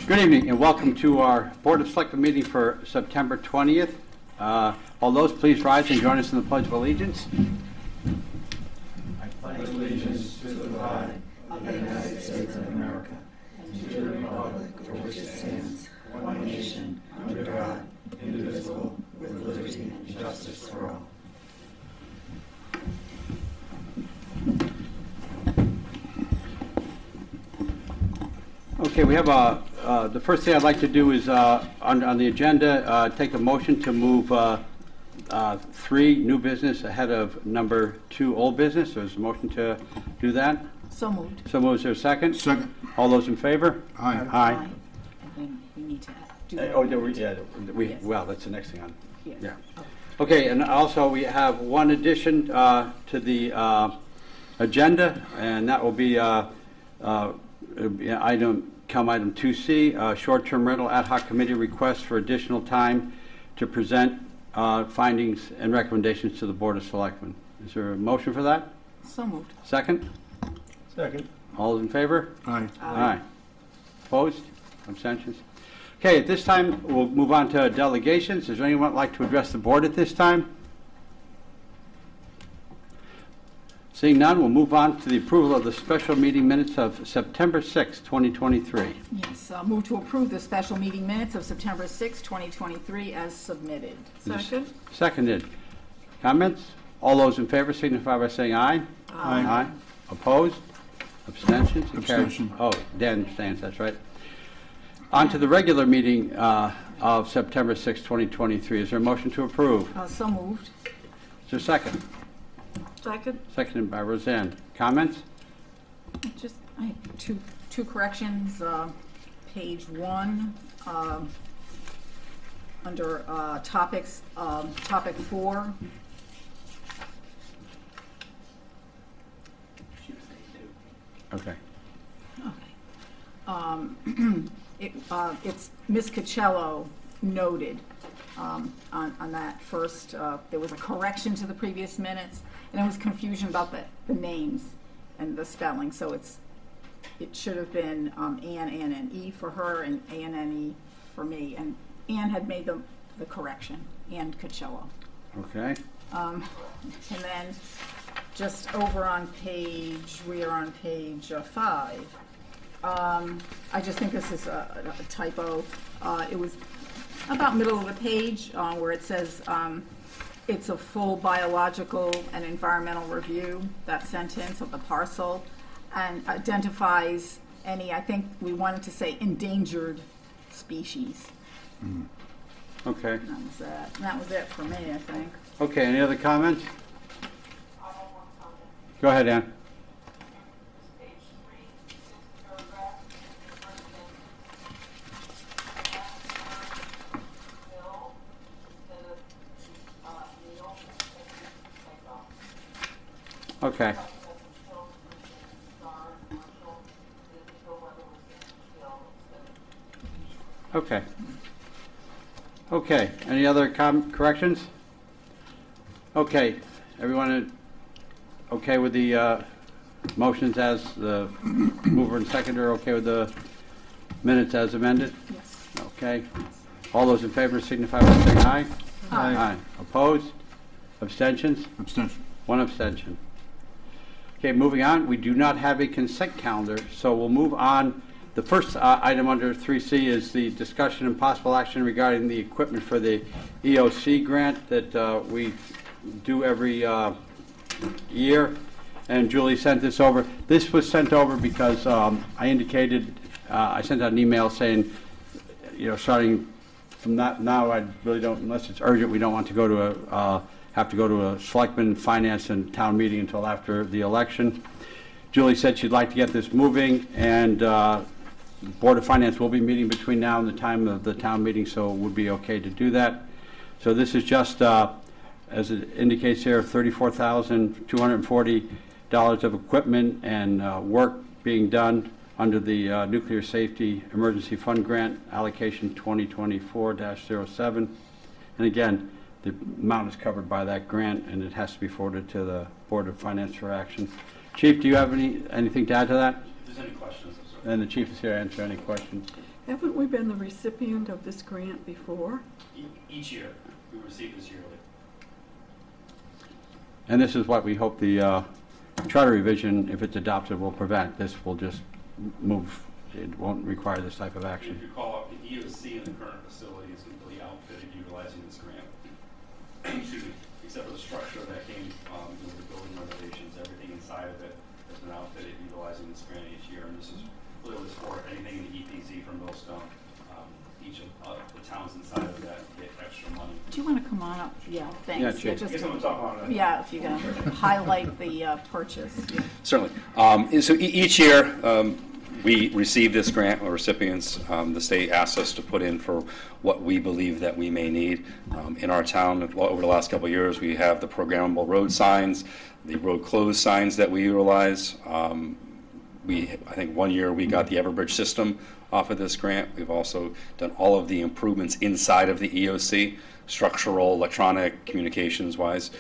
Good evening and welcome to our Board of Selectmen meeting for September 20th. All those please rise and join us in the Pledge of Allegiance. I pledge allegiance to the flag of the United States of America and to the republic for which it stands, one nation, under God, indivisible, with liberty and justice for all. Okay, we have the first thing I'd like to do is on the agenda, take a motion to move 3 new business ahead of number 2 old business. There's a motion to do that. So moved. So moved. Is there a second? Second. All those in favor? Aye. Aye. And then we need to do that. Yes. Well, that's the next thing on. Yes. Yeah. Okay, and also we have one addition to the agenda, and that will be item 2C, short-term rental ad hoc committee request for additional time to present findings and recommendations to the Board of Selectmen. Is there a motion for that? So moved. Second? Second. All those in favor? Aye. Aye. Opposed? Abstentions? Okay, at this time, we'll move on to delegations. Is there anyone like to address the board at this time? Seeing none, we'll move on to the approval of the special meeting minutes of September 6, 2023. Yes, move to approve the special meeting minutes of September 6, 2023 as submitted. Second? Seconded. Comments? All those in favor signify by saying aye. Aye. Opposed? Abstentions? It carries. Abstention. Oh, Dan abstains, that's right. On to the regular meeting of September 6, 2023. Is there a motion to approve? So moved. Is there a second? Second? Seconded by Roseanne. Comments? Just I have two corrections. Page 1, under topics, topic 4. Okay. It's Ms. Cocello noted on that first. There was a correction to the previous minutes, and there was confusion about the names and the spelling. So it should have been Ann, and E for her, and A-N-N-E for me. And Ann had made the correction, Ann Cocello. Okay. And then just over on we are on page 5. I just think this is a typo. It was about middle of the page where it says it's a full biological and environmental review, that sentence of the parcel, and identifies any, I think we wanted to say endangered species. Okay. And that was that. And that was it for me, I think. Okay, any other comments? Go ahead, Ann. Okay. Okay. Okay. Any other corrections? Okay. Everyone okay with the motions as the mover and seconder? Okay with the minutes as amended? Yes. Okay. All those in favor signify by saying aye. Aye. Aye. Opposed? Abstentions? Abstention. 1 abstention. Okay, moving on. We do not have a consent calendar, so we'll move on. The first item under 3C is the discussion and possible action regarding the equipment for the EOC grant that we do every year. And Julie sent this over. This was sent over because I indicated, I sent out an email saying, starting from now, I really don't, unless it's urgent, we don't want to go to have to go to a Selectmen, Finance, and Town meeting until after the election. Julie said she'd like to get this moving, and Board of Finance will be meeting between now and the time of the town meeting, so it would be okay to do that. So this is just, as it indicates here, $34,240 of equipment and work being done under the Nuclear Safety Emergency Fund Grant, allocation 2024-07. And again, the amount is covered by that grant, and it has to be forwarded to the Board of Finance for action. Chief, do you have anything to add to that? If there's any questions, And the chief is here to answer any questions. Haven't we been the recipient of this grant before? Each year, we receive this yearly. And this is what we hope the charter revision, if it's adopted, will prevent. This will just move, it won't require this type of If action. you recall, the EOC in the current facility is completely outfitted utilizing this grant. Excuse me, except for the structure that came with the building renovations, everything inside of it has been outfitted utilizing this grant each year. And this is really was for anything in the EPZ from Millstone. Each of the towns inside of that get extra money. Do you want to come on up? Yeah, thanks. Yeah, Chief. just I guess I'm gonna talk about it. yeah, if you're going to highlight the purchase. Yeah. Certainly. And so each year, we receive this grant, or recipients. The state asks us to put in for what we believe that we may need. In our town, over the last couple of years, we have the programmable road signs, the road closed signs that we utilize. I think one year we got the Everbridge system off of this grant. We've also done all of the improvements inside of the EOC, structural, electronic, communications-wise.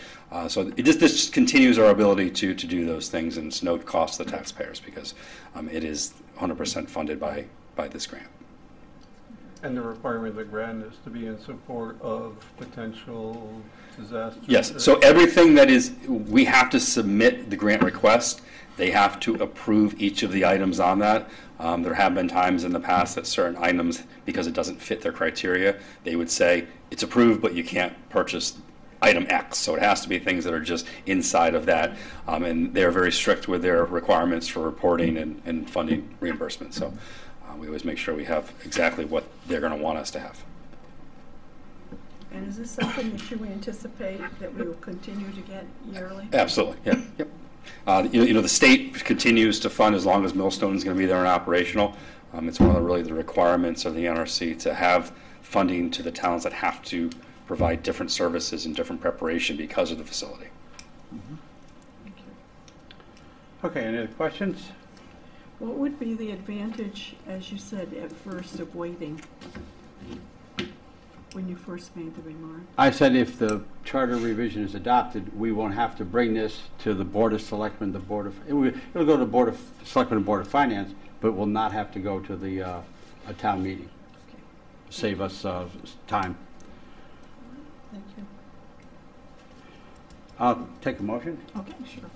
So this continues our ability to do those things, and it's no cost to the taxpayers because it is 100% funded by this grant. And the requirement of the grant is to be in support of potential disasters? Yes, so everything that is, we have to submit the grant request. They have to approve each of the items on that. There have been times in the past that certain items, because it doesn't fit their criteria, they would say, it's approved, but you can't purchase item X. So it has to be things that are just inside of that. And they're very strict with their requirements for reporting and funding reimbursement. So we always make sure we have exactly what they're going to want us to have. And is this something that you anticipate that we will continue to get yearly? Absolutely, yeah, yep. The state continues to fund as long as Millstone is going to be there and operational. It's one of the requirements of the NRC to have funding to the towns that have to provide different services and different preparation because of the facility. Thank you. Okay, any other questions? What would be the advantage, as you said at first, of waiting when you first made the remark? I said if the charter revision is adopted, we won't have to bring this to the Board of Selectmen, it'll go to the Board of Selectmen and Board of Finance, but will not have to go to the a town meeting. Okay. Save us time. Thank you. I'll take a motion. Okay, sure.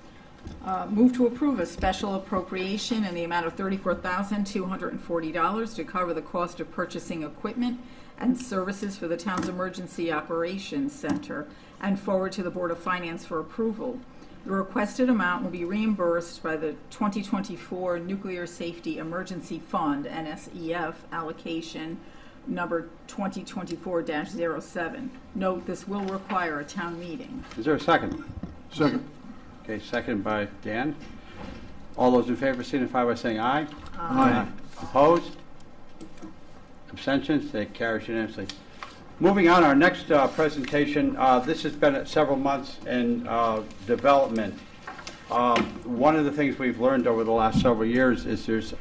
Move to approve a special appropriation in the amount of $34,240 to cover the cost of purchasing equipment and services for the town's Emergency Operations Center and forward to the Board of Finance for approval. The requested amount will be reimbursed by the 2024 Nuclear Safety Emergency Fund, NSEF, allocation number 2024-07. Note, this will require a town meeting. Is there a second? Second. Okay, second by Dan. All those in favor signify by saying aye. Aye. Opposed? Abstentions? It carries unanimously. Moving on, our next presentation, this has been several months in development. One of the things we've learned over the last several years is there's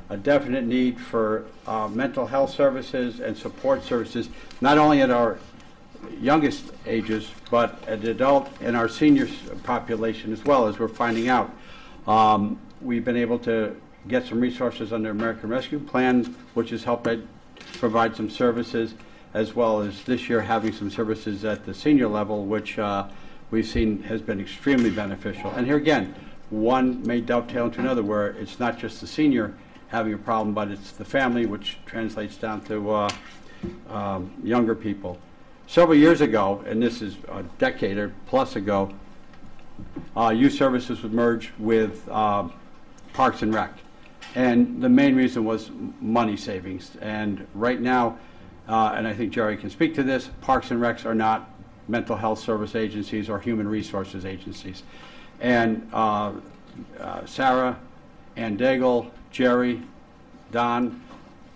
a definite need for mental health services and support services, not only at our youngest ages, but at adult and our senior population as well, as we're finding out. We've been able to get some resources under American Rescue Plan, which has helped provide some services, as well as this year having some services at the senior level, which we've seen has been extremely beneficial. And here again, one may dovetail into another, where it's not just the senior having a problem, but it's the family, which translates down to younger people. Several years ago, and this is a decade or plus ago, youth services was merged with Parks and Rec. And the main reason was money savings. And right now, and I think Jerry can speak to this, Parks and Recs are not mental health service agencies or human resources agencies. And Sarah, Ann Daigle, Jerry, Don,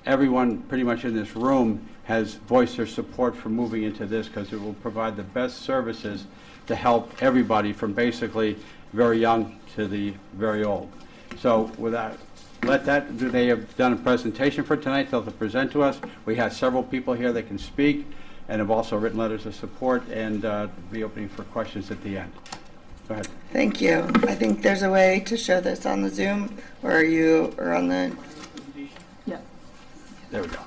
everyone pretty much in this room has voiced their support for moving into this, because it will provide the best services to help everybody from basically very young to the very old. So with that, they have done a presentation for tonight. They'll present to us. We have several people here that can speak and have also written letters of support, and be opening for questions at the end. Go ahead. Thank you. I think there's a way to show this on the Zoom, or on the... Yeah. There we go.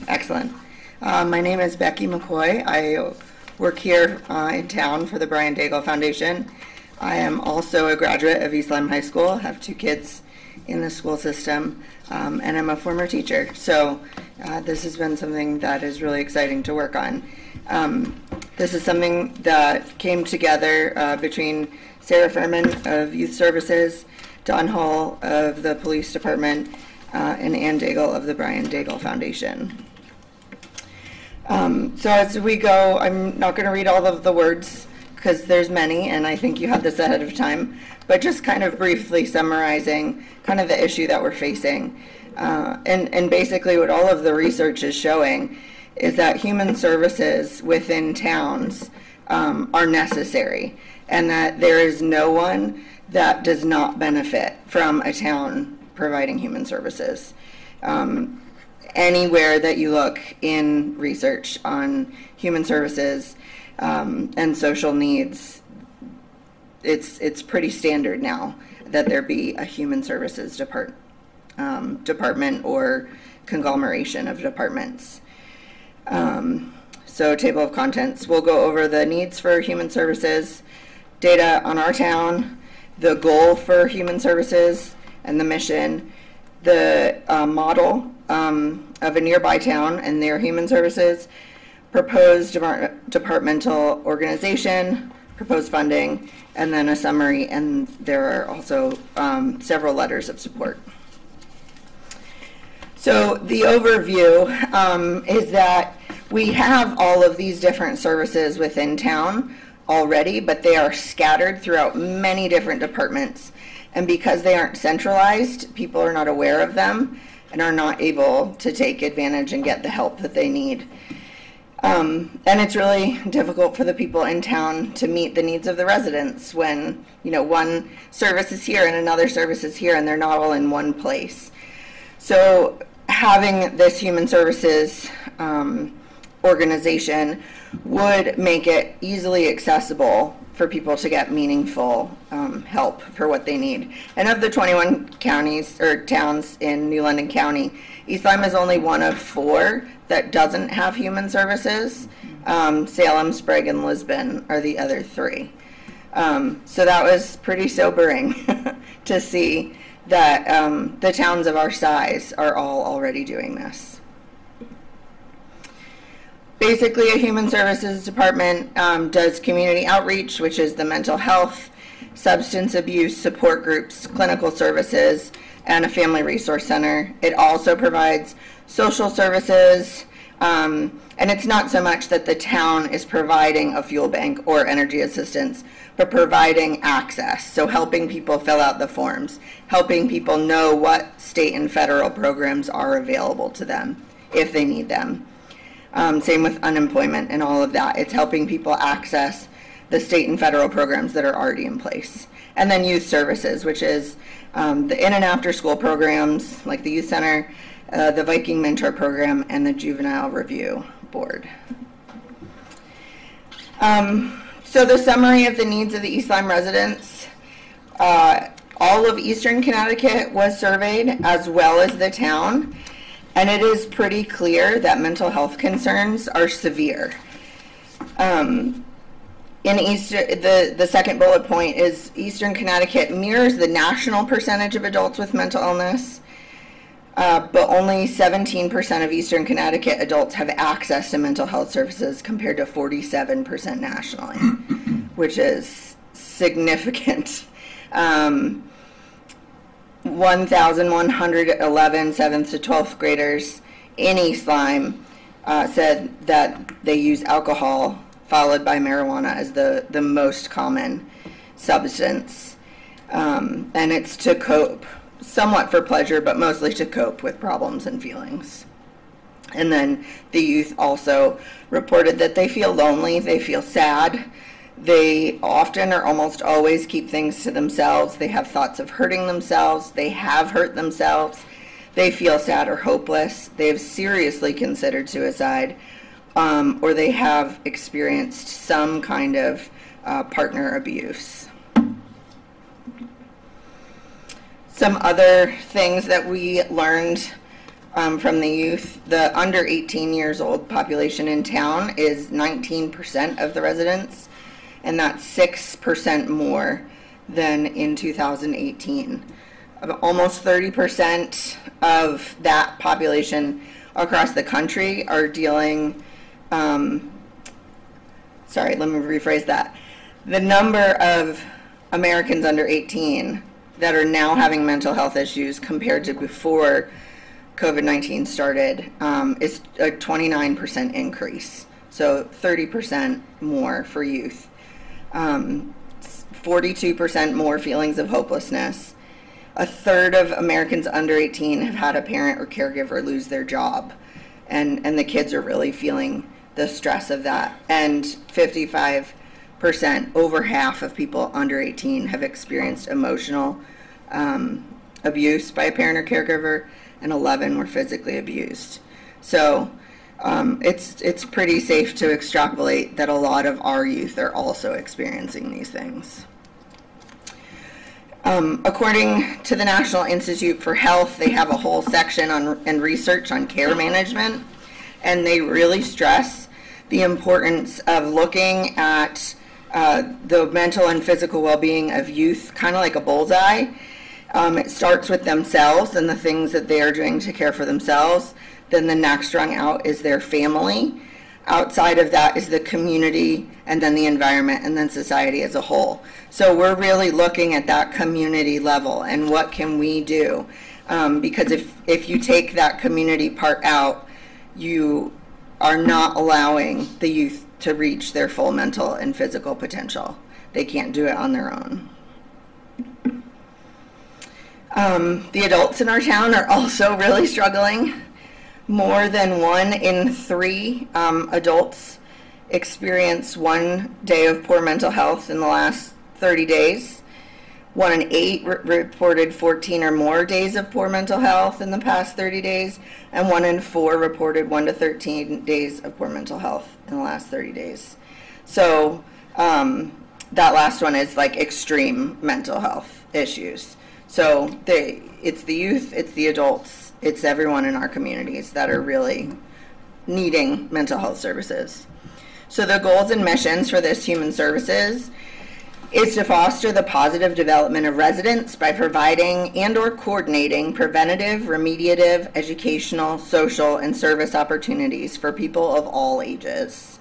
Excellent. My name is Becky McCoy. I work here in town for the Brian Daigle Foundation. I am also a graduate of East Lyme High School, have 2 kids in the school system, and I'm a former teacher. So this has been something that is really exciting to work on. This is something that came together between Sarah Furman of Youth Services, Don Hull of the Police Department, and Ann Daigle of the Brian Daigle Foundation. So as we go, I'm not going to read all of the words because there's many, and I think you had this ahead of time, but just kind of briefly summarizing kind of the issue that we're facing. And basically what all of the research is showing is that human services within towns are necessary, and that there is no one that does not benefit from a town providing human services. Anywhere that you look in research on human services and social needs, it's pretty standard now that there be a human services department or conglomeration of departments. So table of contents, we'll go over the needs for human services, data on our town, the goal for human services and the mission, the model of a nearby town and their human services, proposed departmental organization, proposed funding, and then a summary, and there are also several letters of support. So the overview is that we have all of these different services within town already, but they are scattered throughout many different departments. And because they aren't centralized, people are not aware of them and are not able to take advantage and get the help that they need. And it's really difficult for the people in town to meet the needs of the residents when, one service is here and another service is here and they're not all in one place. So having this human services organization would make it easily accessible for people to get meaningful help for what they need. And of the 21 counties or towns in New London County, East Lyme is only one of 4 that doesn't have human services. Salem, Sprague, and Lisbon are the other 3. So that was pretty sobering to see that the towns of our size are all already doing this. Basically, a human services department does community outreach, which is the mental health, substance abuse support groups, clinical services, and a family resource center. It also provides social services, and it's not so much that the town is providing a fuel bank or energy assistance, but providing access, so helping people fill out the forms, helping people know what state and federal programs are available to them if they need them. Same with unemployment and all of that. It's helping people access the state and federal programs that are already in place. And then youth services, which is the in and after school programs like the youth center, the Viking Mentor Program, and the Juvenile Review Board. So the summary of the needs of the East Lyme residents, all of Eastern Connecticut was surveyed, as well as the town, and it is pretty clear that mental health concerns are severe. The second bullet point is Eastern Connecticut mirrors the national percentage of adults with mental illness, but only 17% of Eastern Connecticut adults have access to mental health services compared to 47% nationally, which is significant. 1,111 7th to 12th graders in East Lyme said that they use alcohol, followed by marijuana as the most common substance. And it's to cope, somewhat for pleasure, but mostly to cope with problems and feelings. And then the youth also reported that they feel lonely, they feel sad. They often or almost always keep things to themselves. They have thoughts of hurting themselves. They have hurt themselves. They feel sad or hopeless. They have seriously considered suicide, or they have experienced some kind of partner abuse. Some other things that we learned from the youth. The under 18 years old population in town is 19% of the residents, and that's 6% more than in 2018. Almost 30% of that population across the country are dealing, sorry, let me rephrase that. The number of Americans under 18 that are now having mental health issues compared to before COVID-19 started is a 29% increase. So 30% more for youth. 42% more feelings of hopelessness. A third of Americans under 18 have had a parent or caregiver lose their job. And the kids are really feeling the stress of that. And 55%, over half of people under 18 have experienced emotional abuse by a parent or caregiver, and 11 were physically abused. So it's pretty safe to extrapolate that a lot of our youth are also experiencing these things. According to the National Institute for Health, they have a whole section and research on care management, and they really stress the importance of looking at the mental and physical well-being of youth, kind of like a bullseye. It starts with themselves and the things that they are doing to care for themselves. Then the next rung out is their family. Outside of that is the community, and then the environment, and then society as a whole. So we're really looking at that community level and what can we do. Because if you take that community part out, you are not allowing the youth to reach their full mental and physical potential. They can't do it on their own. The adults in our town are also really struggling. More than 1 in 3 adults experience 1 day of poor mental health in the last 30 days. 1 in 8 reported 14 or more days of poor mental health in the past 30 days, and 1 in 4 reported 1 to 13 days of poor mental health in the last 30 days. So that last one is like extreme mental health issues. So it's the youth, it's the adults, it's everyone in our communities that are really needing mental health services. So the goals and missions for this human services is to foster the positive development of residents by providing and or coordinating preventative, remediative, educational, social, and service opportunities for people of all ages.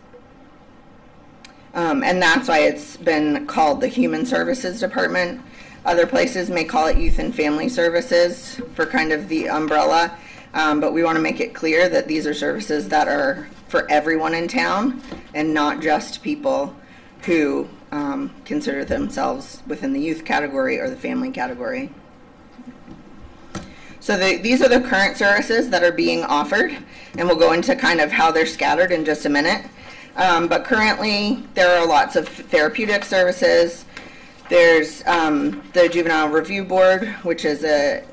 And that's why it's been called the Human Services Department. Other places may call it Youth and Family Services for kind of the umbrella, but we want to make it clear that these are services that are for everyone in town and not just people who consider themselves within the youth category or the family category. So these are the current services that are being offered, and we'll go into kind of how they're scattered in just a minute. But currently there are lots of therapeutic services. There's the Juvenile Review Board, which is a,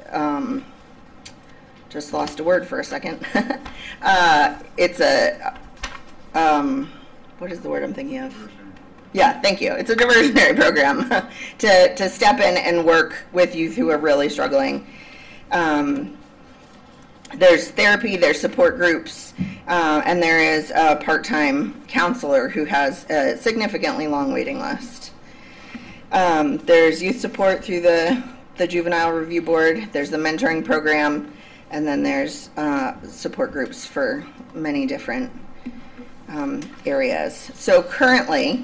just lost a word for a second. It's a, what is the word I'm thinking of? Yeah, thank you. It's a diversionary program to step in and work with youth who are really struggling. There's therapy, there's support groups, and there is a part-time counselor who has a significantly long waiting list. There's youth support through the Juvenile Review Board, there's the mentoring program, and then there's support groups for many different areas. So currently,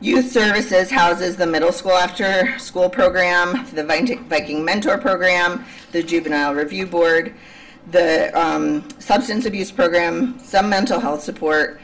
Youth Services houses the middle school after school program, the Viking Mentor program, the Juvenile Review Board, the substance abuse program, some mental health support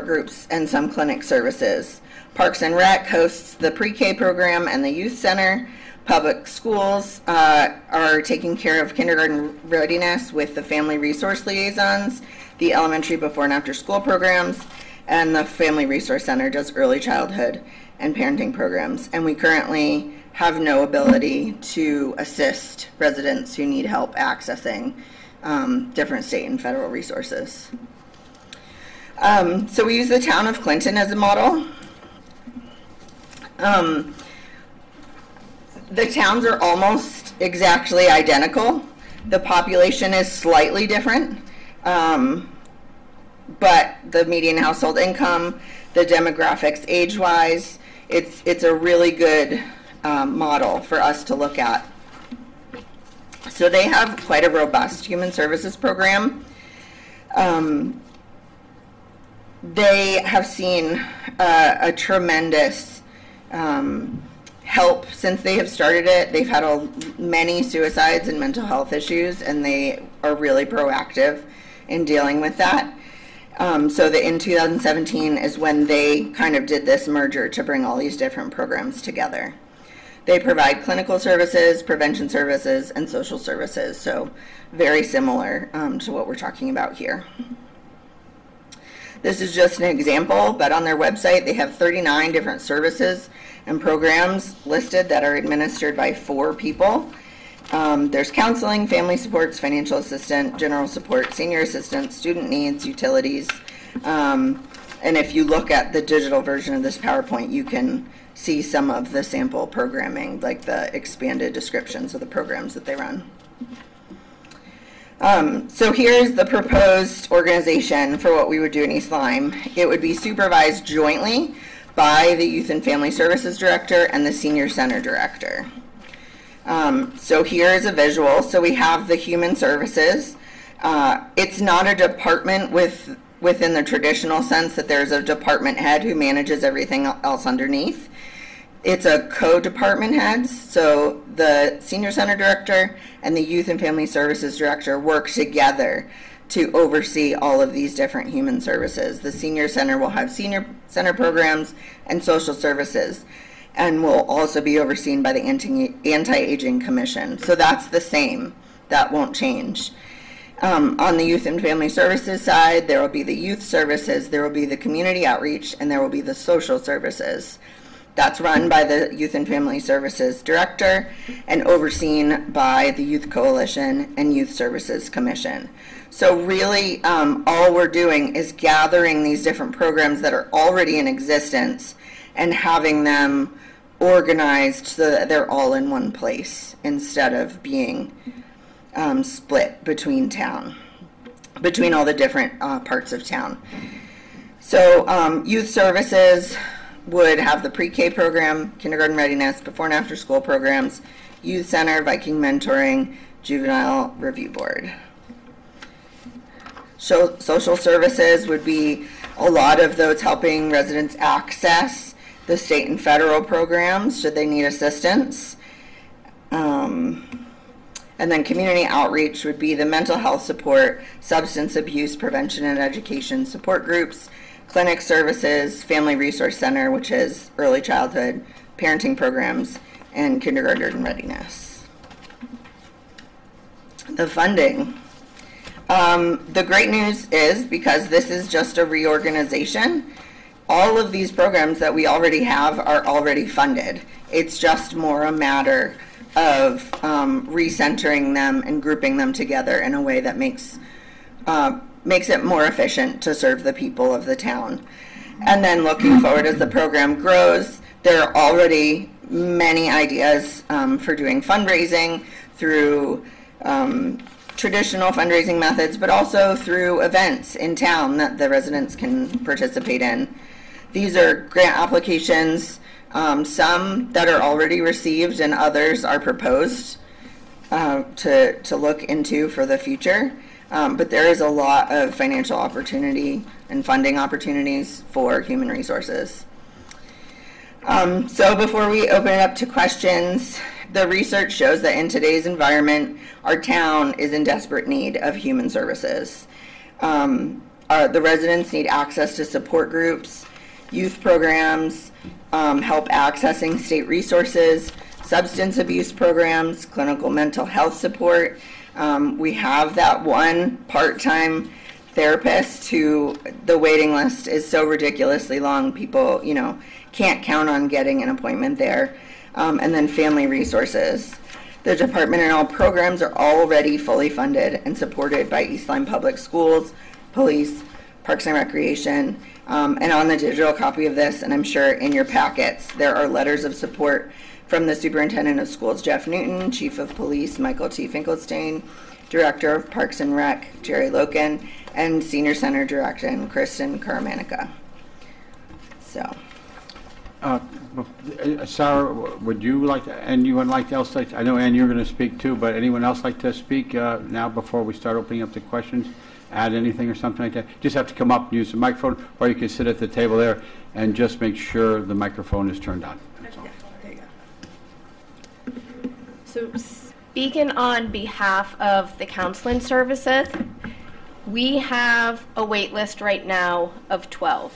groups, and some clinic services. Parks and Rec hosts the pre-K program and the youth center. Public schools are taking care of kindergarten readiness with the family resource liaisons, the elementary before and after school programs, and the Family Resource Center does early childhood and parenting programs. And we currently have no ability to assist residents who need help accessing different state and federal resources. So we use the town of Clinton as a model. The towns are almost exactly identical. The population is slightly different, but the median household income, the demographics age-wise, it's a really good model for us to look at. So they have quite a robust human services program. They have seen a tremendous help since they have started it. They've had many suicides and mental health issues, and they are really proactive in dealing with that. So in 2017 is when they kind of did this merger to bring all these different programs together. They provide clinical services, prevention services, and social services, so very similar to what we're talking about here. This is just an example, but on their website they have 39 different services and programs listed that are administered by 4 people. There's counseling, family supports, financial assistant, general support, senior assistant, student needs, utilities. And if you look at the digital version of this PowerPoint, you can see some of the sample programming, like the expanded descriptions of the programs that they run. So here's the proposed organization for what we would do in East Lyme. It would be supervised jointly by the Youth and Family Services Director and the Senior Center Director. So here is a visual. So we have the Human Services. It's not a department within the traditional sense that there's a department head who manages everything else underneath. It's a co-department heads, so the Senior Center Director and the Youth and Family Services Director work together to oversee all of these different human services. The Senior Center will have senior center programs and social services, and will also be overseen by the Anti-Aging Commission. So that's the same. That won't change. On the Youth and Family Services side, there will be the youth services, there will be the community outreach, and there will be the social services. That's run by the Youth and Family Services Director and overseen by the Youth Coalition and Youth Services Commission. So really, all we're doing is gathering these different programs that are already in existence and having them organized so that they're all in one place instead of being split between all the different parts of town. So youth services would have the pre-K program, kindergarten readiness, before and after school programs, youth center, Viking mentoring, juvenile review board. So social services would be a lot of those helping residents access the state and federal programs should they need assistance. And then community outreach would be the mental health support, substance abuse prevention and education support groups, clinic services, family resource center, which is early childhood, parenting programs, and kindergarten readiness. The funding. The great news is, because this is just a reorganization, all of these programs that we already have are already funded. It's just more a matter of recentering them and grouping them together in a way that makes it more efficient to serve the people of the town. And then looking forward as the program grows, there are already many ideas for doing fundraising through traditional fundraising methods, but also through events in town that the residents can participate in. These are grant applications, some that are already received and others are proposed to look into for the future. But there is a lot of financial opportunity and funding opportunities for human resources. So before we open it up to questions, the research shows that in today's environment, our town is in desperate need of human services. The residents need access to support groups, youth programs, help accessing state resources, substance abuse programs, clinical mental health support. We have that one part-time therapist who the waiting list is so ridiculously long, people, can't count on getting an appointment there. And then family resources. The department and all programs are already fully funded and supported by East Lyme Public Schools, police, Parks and Recreation. And on the digital copy of this, and I'm sure in your packets, there are letters of support from the Superintendent of Schools, Jeff Newton, Chief of Police, Michael T. Finkelstein, Director of Parks and Rec, Jerry Loken, and Senior Center Director, Kristen Carmanica. So, Sarah, would you like to, anyone else like, I know Ann, you're going to speak too, but anyone else like to speak now before we start opening up the questions? Add anything or something like that? Just have to come up and use the microphone, or you can sit at the table there and just make sure the microphone is turned on. That's all. there you go. So speaking on behalf of the counseling services, we have a wait list right now of 12.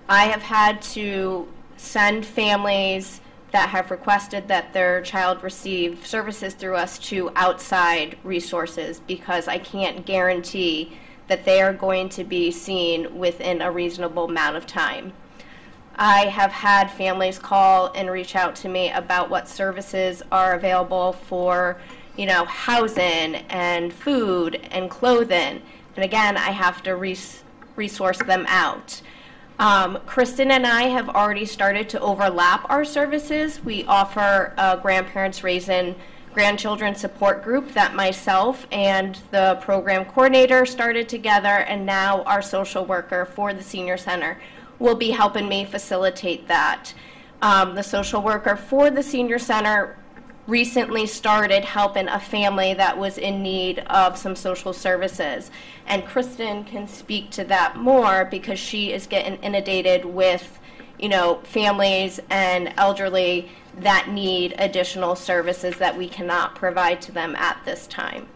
I have had to send families that have requested that their child receive services through us to outside resources because I can't guarantee that they are going to be seen within a reasonable amount of time. I have had families call and reach out to me about what services are available for, housing and food and clothing. And again, I have to resource them out. Kristen and I have already started to overlap our services. We offer a grandparents raising grandchildren support group that myself and the program coordinator started together, and now our social worker for the senior center will be helping me facilitate that. The social worker for the senior center recently started helping a family that was in need of some social services. And Kristen can speak to that more because she is getting inundated with, families and elderly that need additional services that we cannot provide to them at this time.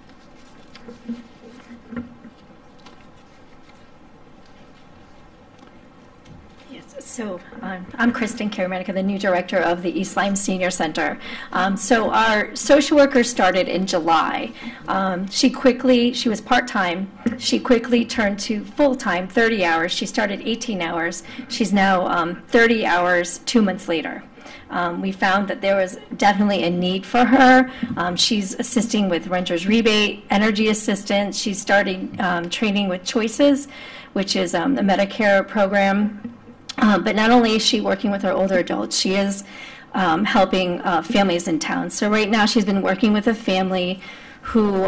So I'm Kristen Carmanica, the new director of the East Lyme Senior Center. So our social worker started in July. She was part-time. She quickly turned to full-time, 30 hours. She started 18 hours. She's now 30 hours 2 months later. We found that there was definitely a need for her. She's assisting with renter's rebate, energy assistance. She's starting training with Choices, which is a Medicare program. But not only is she working with our older adults, she is helping families in town. So right now she's been working with a family who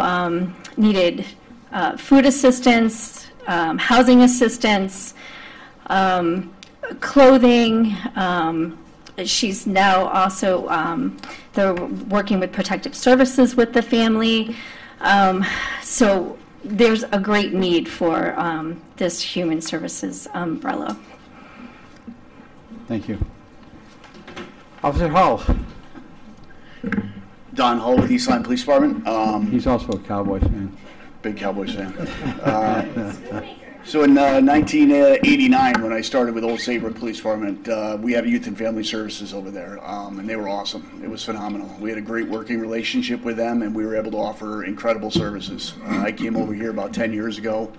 needed food assistance, housing assistance, clothing. She's now also, they're working with protective services with the family. So there's a great need for this human services umbrella. Thank you. Officer Hull. Don Hull with East Lyme Police Department. He's also a Cowboys fan. Big Cowboys fan. So in 1989, when I started with Old Saybrook Police Department, we had Youth and Family Services over there, and they were awesome. It was phenomenal. We had a great working relationship with them, and we were able to offer incredible services. I came over here about 10 years ago.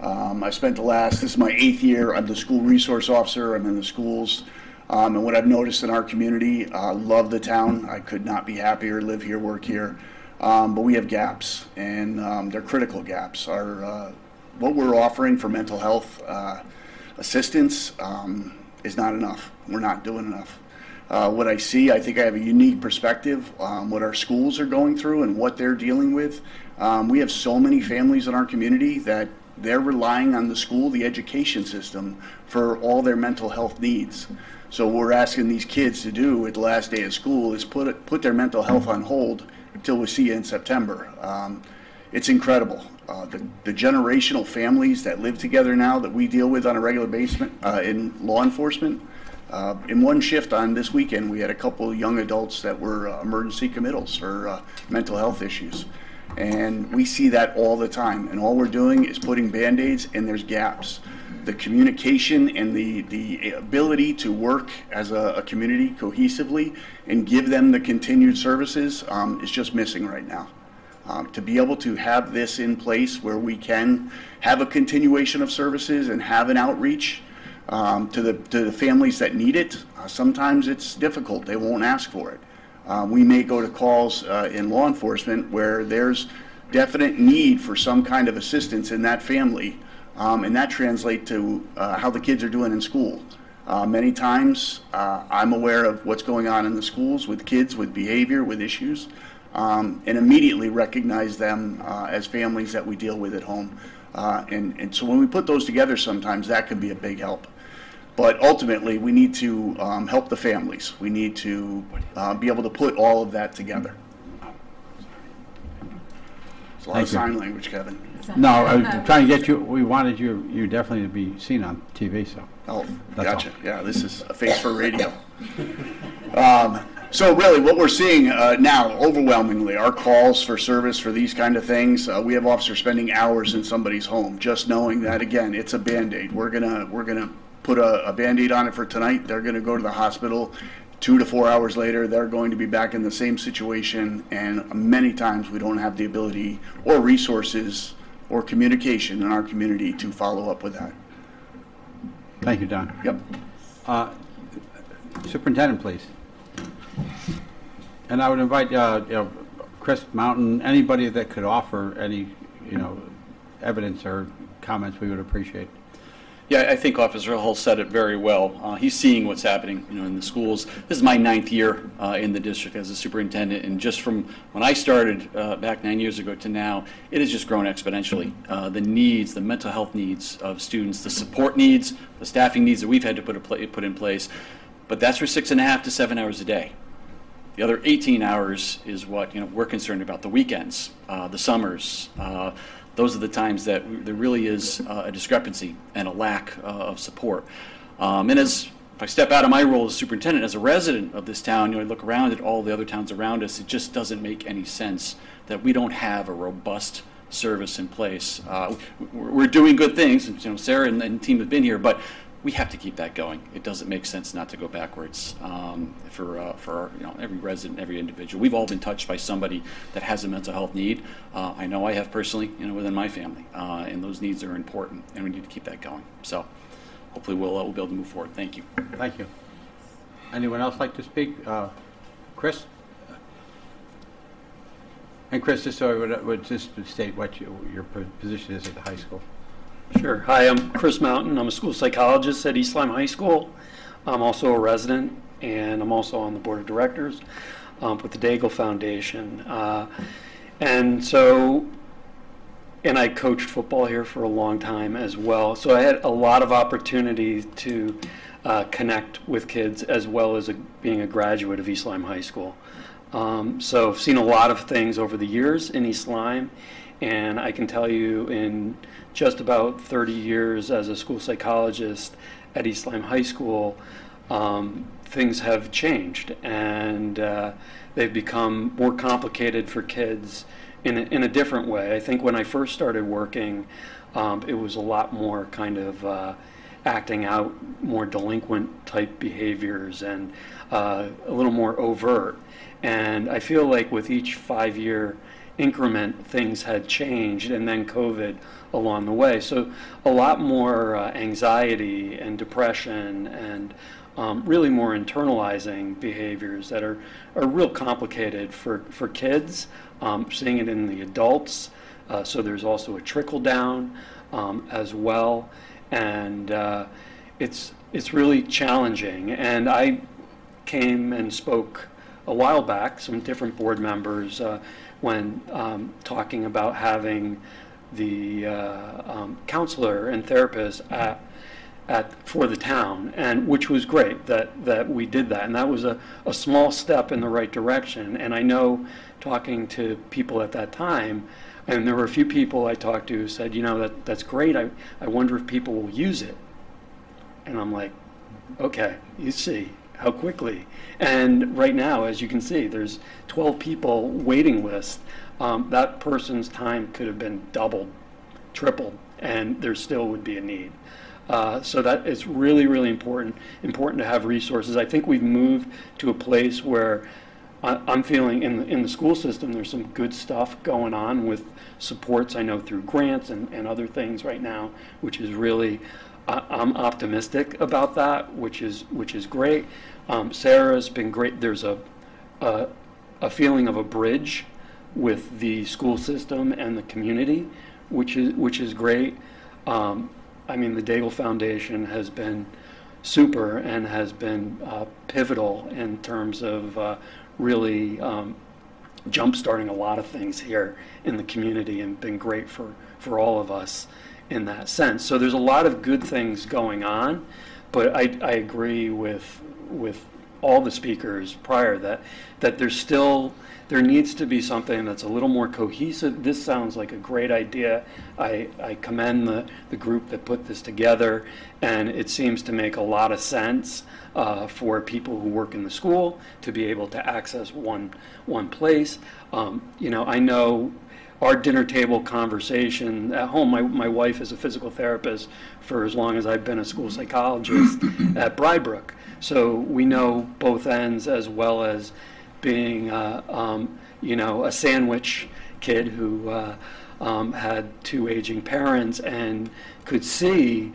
I spent this is my 8th year. I'm the school resource officer. I'm in the schools. And what I've noticed in our community, love the town. I could not be happier, live here, work here. But we have gaps, and they're critical gaps. What we're offering for mental health assistance is not enough. We're not doing enough. What I see, I think I have a unique perspective on what our schools are going through and what they're dealing with. We have so many families in our community that they're relying on the school, the education system, for all their mental health needs. So what we're asking these kids to do at the last day of school is put their mental health on hold until we see you in September. It's incredible. The generational families that live together now that we deal with on a regular basis in law enforcement. In one shift on this weekend, we had a couple of young adults that were emergency committals for mental health issues. And we see that all the time. And all we're doing is putting Band-Aids, and there's gaps. The communication and the ability to work as a community cohesively and give them the continued services is just missing right now. To be able to have this in place where we can have a continuation of services and have an outreach to the families that need it, sometimes it's difficult. They won't ask for it. We may go to calls in law enforcement where there's definite need for some kind of assistance in that family, and that translates to how the kids are doing in school. Many times I'm aware of what's going on in the schools with kids with behavior, with issues. and immediately recognize them as families that we deal with at home. And so when we put those together, sometimes that can be a big help. But ultimately, we need to help the families. We need to be able to put all of that together. It's a lot of sign language, Kevin. No, I was trying to get you, we wanted you definitely to be seen on TV, so. Oh, That's gotcha. all. Yeah, this is a face for radio. So really, what we're seeing now, overwhelmingly, our calls for service for these kind of things, we have officers spending hours in somebody's home, just knowing that, again, it's a Band-Aid. We're gonna put a Band-Aid on it for tonight. They're gonna go to the hospital. 2 to 4 hours later, they're going to be back in the same situation, and many times we don't have the ability or resources or communication in our community to follow up with that. Thank you, Don. Yep. Superintendent, please. And I would invite Chris Mountain, anybody that could offer any, evidence or comments, we would appreciate. Yeah, I think Officer Hull said it very well. He's seeing what's happening, in the schools. This is my 9th year in the district as a superintendent, and just from when I started back 9 years ago to now, it has just grown exponentially. The needs, the mental health needs of students, the support needs, the staffing needs that we've had to put in place, but that's for 6.5 to 7 hours a day. The other 18 hours is what we're concerned about. The weekends, the summers. Those are the times that there really is a discrepancy and a lack of support. And if I step out of my role as superintendent, as a resident of this town, I look around at all the other towns around us, it just doesn't make any sense that we don't have a robust service in place. We're doing good things, and Sarah and the team have been here, but we have to keep that going. It doesn't make sense not to go backwards for every resident, every individual. We've all been touched by somebody that has a mental health need. I know I have personally, within my family, and those needs are important, and we need to keep that going. So hopefully we'll be able to move forward. Thank you. Thank you. Anyone else like to speak? Chris? And Chris, just so I would just state what your position is at the high school. Sure. Hi, I'm Chris Mountain. I'm a school psychologist at East Lyme High School. I'm also a resident, and I'm also on the board of directors with the Daigle Foundation. And I coached football here for a long time as well. So I had a lot of opportunity to connect with kids, as well as being a graduate of East Lyme High School. So I've seen a lot of things over the years in East Lyme, and I can tell you in just about 30 years as a school psychologist at East Lyme High School, things have changed, and they've become more complicated for kids in a different way. I think when I first started working, it was a lot more kind of acting out more delinquent type behaviors and a little more overt. And I feel like with each 5-year increment, things had changed, and then COVID along the way. So a lot more anxiety and depression and really more internalizing behaviors that are real complicated for kids, seeing it in the adults. So there's also a trickle down as well. And it's really challenging. And I came and spoke a while back, some different board members, when talking about having the counselor and therapist for the town, and which was great that we did that, and that was a small step in the right direction. And I know, talking to people at that time, and there were a few people I talked to who said, that's great, I wonder if people will use it. And I'm like, okay, you see how quickly. And right now, as you can see, there's 12 people waiting list. That person's time could have been doubled, tripled, and there still would be a need. So that is really, really important to have resources. I think we've moved to a place where I'm feeling in the school system there's some good stuff going on with supports, I know, through grants and other things right now, which is really, I'm optimistic about that, which is great. Sarah's been great. There's a feeling of a bridge with the school system and the community, which is great. I mean, the Daigle Foundation has been super and has been pivotal in terms of really jump-starting a lot of things here in the community and been great for all of us in that sense. So there's a lot of good things going on, but I agree with all the speakers prior that there needs to be something that's a little more cohesive. This sounds like a great idea. I commend the group that put this together, and it seems to make a lot of sense for people who work in the school to be able to access one place. I know our dinner table conversation at home, my wife is a physical therapist for as long as I've been a school psychologist at Brybrook. So we know both ends, as well as being, a sandwich kid who had two aging parents and could see,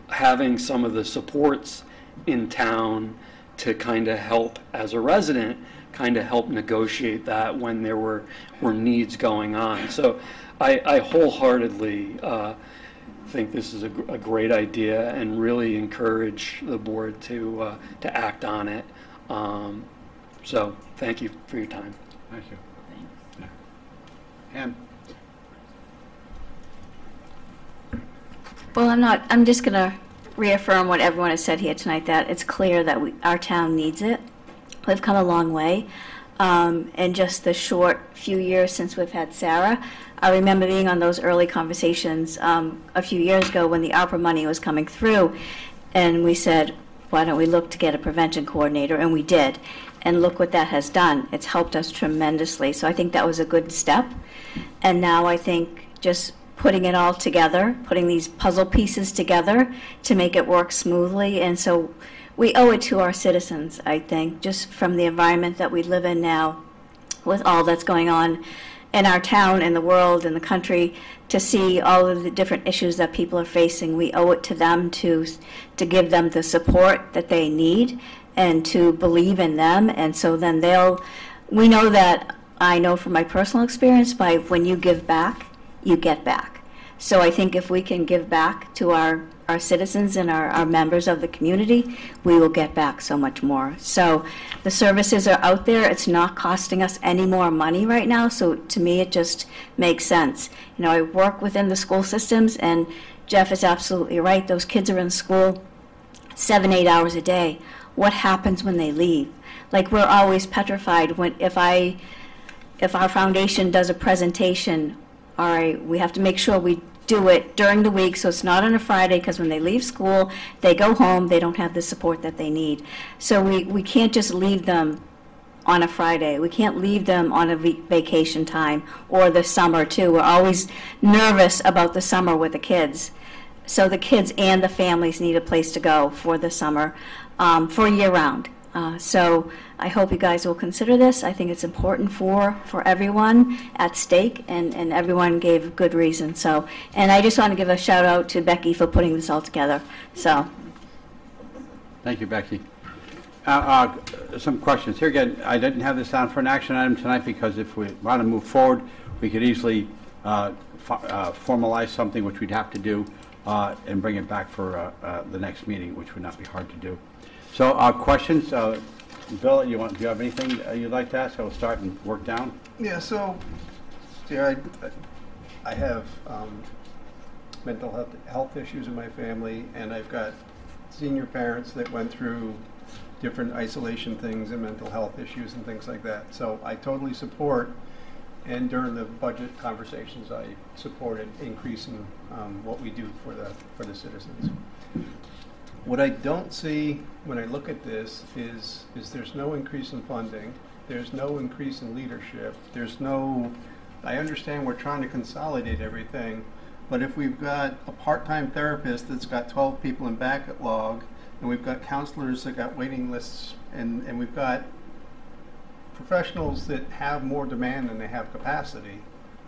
having some of the supports in town to kind of help as a resident, kind of help negotiate that when there were needs going on. So I wholeheartedly think this is a great idea and really encourage the board to act on it. So thank you for your time. Thank you. Ann? Well, I'm just going to reaffirm what everyone has said here tonight, that it's clear that our town needs it. We've come a long way. In just the short few years since we've had Sarah, I remember being on those early conversations a few years ago when the ARPA money was coming through, and we said, why don't we look to get a prevention coordinator? And we did. And look what that has done. It's helped us tremendously. So I think that was a good step. And now I think just putting it all together, putting these puzzle pieces together to make it work smoothly. And so we owe it to our citizens, I think, just from the environment that we live in now with all that's going on in our town, in the world, in the country, to see all of the different issues that people are facing. We owe it to them to give them the support that they need and to believe in them. And so then we know that, I know from my personal experience, by when you give back, you get back. So I think if we can give back to our citizens and our members of the community, we will get back so much more. So the services are out there. It's not costing us any more money right now. So to me, it just makes sense. I work within the school systems, and Jeff is absolutely right. Those kids are in school 7-8 hours a day. What happens when they leave? Like, we're always petrified if our foundation does a presentation, all right, we have to make sure we do it during the week, so it's not on a Friday, because when they leave school, they go home, they don't have the support that they need. So we can't just leave them on a Friday. We can't leave them on a vacation time, or the summer too. We're always nervous about the summer with the kids. So the kids and the families need a place to go for the summer, for year-round. So I hope you guys will consider this. I think it's important for everyone at stake, and everyone gave good reason. So, and I just want to give a shout out to Becky for putting this all together. So, Thank you, Becky. Some questions. Here again, I didn't have this on for an action item tonight because if we want to move forward, we could easily formalize something, which we'd have to do, and bring it back for the next meeting, which would not be hard to do. So, questions? Bill, do you have anything you'd like to ask? I will start and work down. Yeah, so, I have mental health issues in my family, and I've got senior parents that went through different isolation things and mental health issues and things like that. So I totally support, and during the budget conversations, I supported increasing what we do for the citizens. What I don't see when I look at this is there's no increase in funding, there's no increase in leadership, I understand we're trying to consolidate everything, but if we've got a part-time therapist that's got 12 people in backlog, and we've got counselors that got waiting lists, and we've got professionals that have more demand than they have capacity,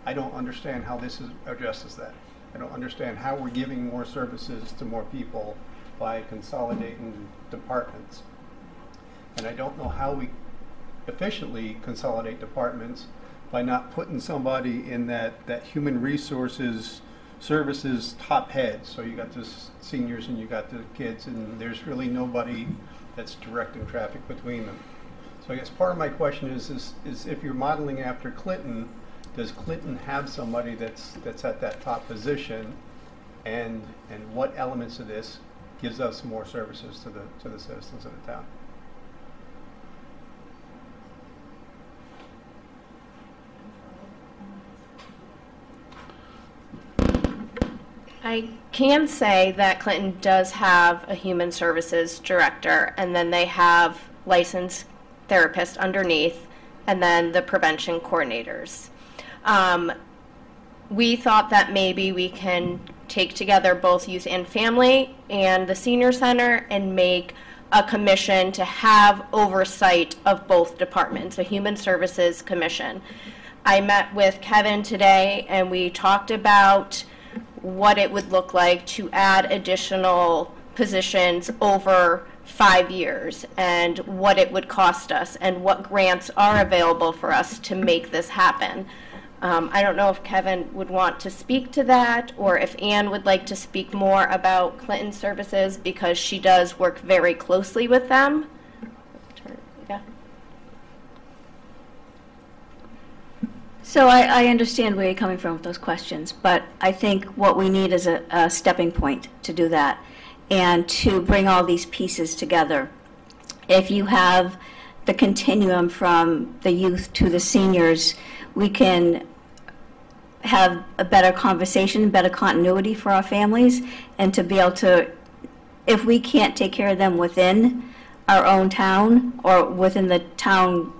I don't understand how this addresses that. I don't understand how we're giving more services to more people by consolidating departments. And I don't know how we efficiently consolidate departments by not putting somebody in that human resources services top head. So you got the seniors and you got the kids, and there's really nobody that's directing traffic between them. So I guess part of my question is if you're modeling after Clinton, does Clinton have somebody that's at that top position, and what elements of this gives us more services to the citizens of the town? I can say that Clinton does have a human services director, and then they have licensed therapists underneath, and then the prevention coordinators. We thought that maybe we can take together both youth and family and the senior center and make a commission to have oversight of both departments, a human services commission. I met with Kevin today, and we talked about what it would look like to add additional positions over 5 years and what it would cost us and what grants are available for us to make this happen. I don't know if Kevin would want to speak to that, or if Ann would like to speak more about Clinton Services, because she does work very closely with them. Yeah. So I understand where you're coming from with those questions, but I think what we need is a stepping point to do that and to bring all these pieces together. If you have the continuum from the youth to the seniors, we can have a better conversation, better continuity for our families, and to be able to, if we can't take care of them within our own town or within the town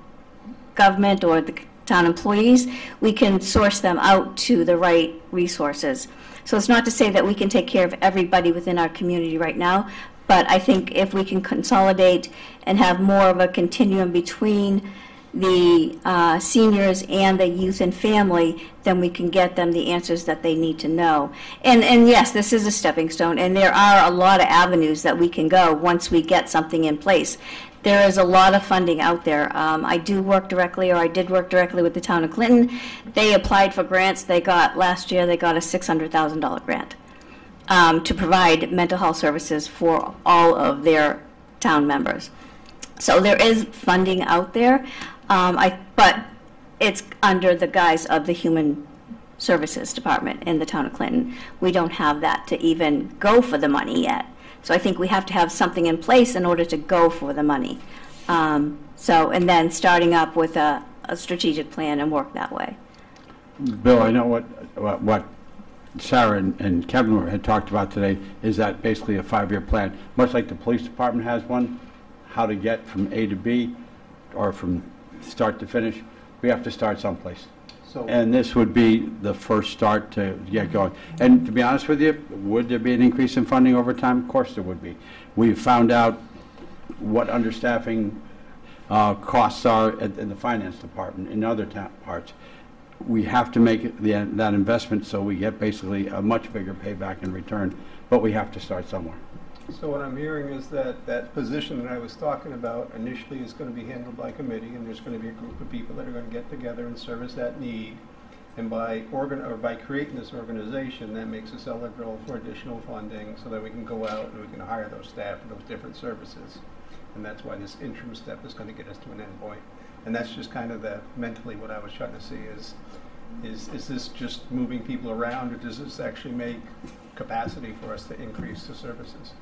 government or the town employees, we can source them out to the right resources. So it's not to say that we can take care of everybody within our community right now, but I think if we can consolidate and have more of a continuum between the seniors and the youth and family, then we can get them the answers that they need to know. And yes, this is a stepping stone, and there are a lot of avenues that we can go once we get something in place. There is a lot of funding out there. I did work directly with the town of Clinton. They applied for grants. Last year they got a $600,000 grant to provide mental health services for all of their town members. So there is funding out there, but it's under the guise of the Human Services Department in the town of Clinton. We don't have that to even go for the money yet. So I think we have to have something in place in order to go for the money. And then starting up with a strategic plan and work that way. Bill, I know what Sarah and Kevin had talked about today is that basically a 5-year plan, much like the police department has one, how to get from A to B or from start to finish. We have to start someplace. So, And this would be the first start to get going. And to be honest with you, would there be an increase in funding over time? Of course there would be. We've found out what understaffing costs are in the finance department, in other parts. We have to make that investment so we get basically a much bigger payback in return, but we have to start somewhere. so what I'm hearing is that position that I was talking about initially is going to be handled by committee, and there's going to be a group of people that are going to get together and service that need. And by creating this organization, that makes us eligible for additional funding so that we can go out and we can hire those staff for those different services. And that's why this interim step is going to get us to an end point. And that's just kind of mentally what I was trying to see is this just moving people around, or does this actually make capacity for us to increase the services?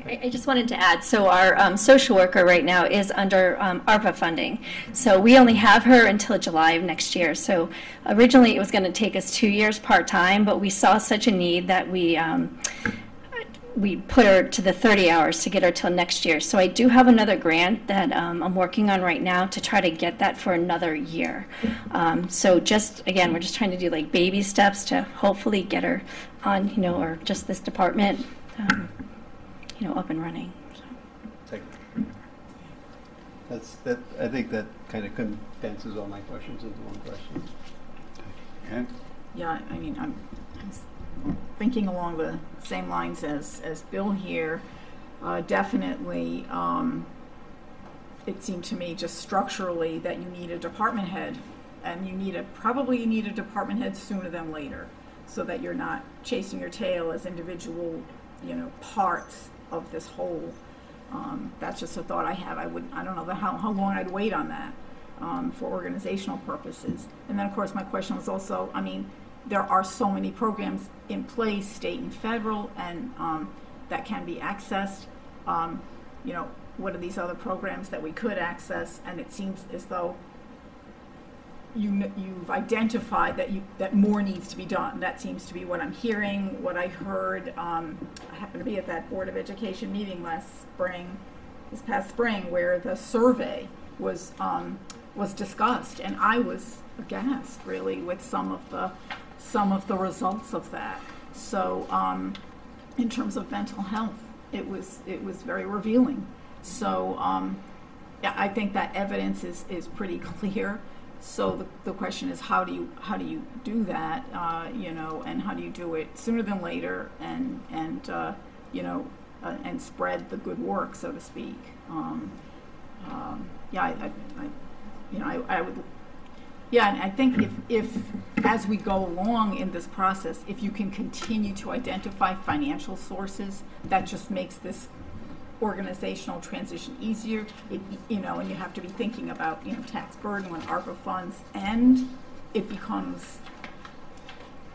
I just wanted to add, so our social worker right now is under ARPA funding. So we only have her until July of next year. So originally it was going to take us 2 years part-time, but we saw such a need that we put her to the 30 hours to get her till next year. So I do have another grant that I'm working on right now to try to get that for another year. So just, again, we're just trying to do like baby steps to hopefully get her on, or just this department, up and running. So. I think that kind of condenses all my questions into one question. Okay. Yeah, I mean, I'm thinking along the same lines as Bill here. Definitely, it seemed to me just structurally that you need a department head, and you need a department head sooner than later, so that you're not chasing your tail as individual, parts of this whole That's just a thought I have. I don't know how long I'd wait on that for organizational purposes. And then, of course, my question was also, I mean, there are so many programs in place, state and federal, and that can be accessed. You know, what are these other programs that we could access? And it seems as though you've identified that more needs to be done. That seems to be what I'm hearing, what I heard. I happened to be at that Board of Education meeting this past spring, where the survey was discussed, and I was aghast, really, with some of the results of that. So, in terms of mental health, it was very revealing. So, yeah, I think that evidence is pretty clear. So the question is, how do you do that, you know, and how do you do it sooner than later, and you know, and spread the good work, so to speak. Yeah, you know, I would. Yeah, and I think if as we go along in this process, if you can continue to identify financial sources, that just makes this organizational transition easier. You know, and you have to be thinking about, you know, tax burden when ARPA funds end, it becomes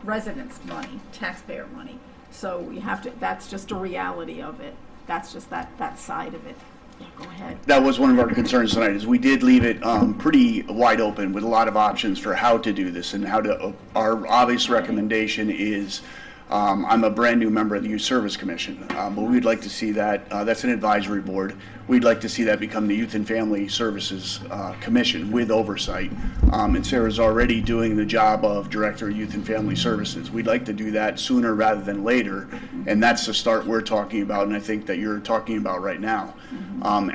residents' money, taxpayer money. So you have to. That's just a reality of it. That's just that side of it. Yeah, go ahead. That was one of our concerns tonight, is we did leave it pretty wide open with a lot of options for how to do this and how to, our obvious recommendation is, I'm a brand new member of the Youth Service Commission, but we'd like to see that, that's an advisory board, we'd like to see that become the Youth and Family Services Commission with oversight. And Sarah's already doing the job of Director of Youth and Family Services. We'd like to do that sooner rather than later, and that's the start we're talking about, and I think that you're talking about right now.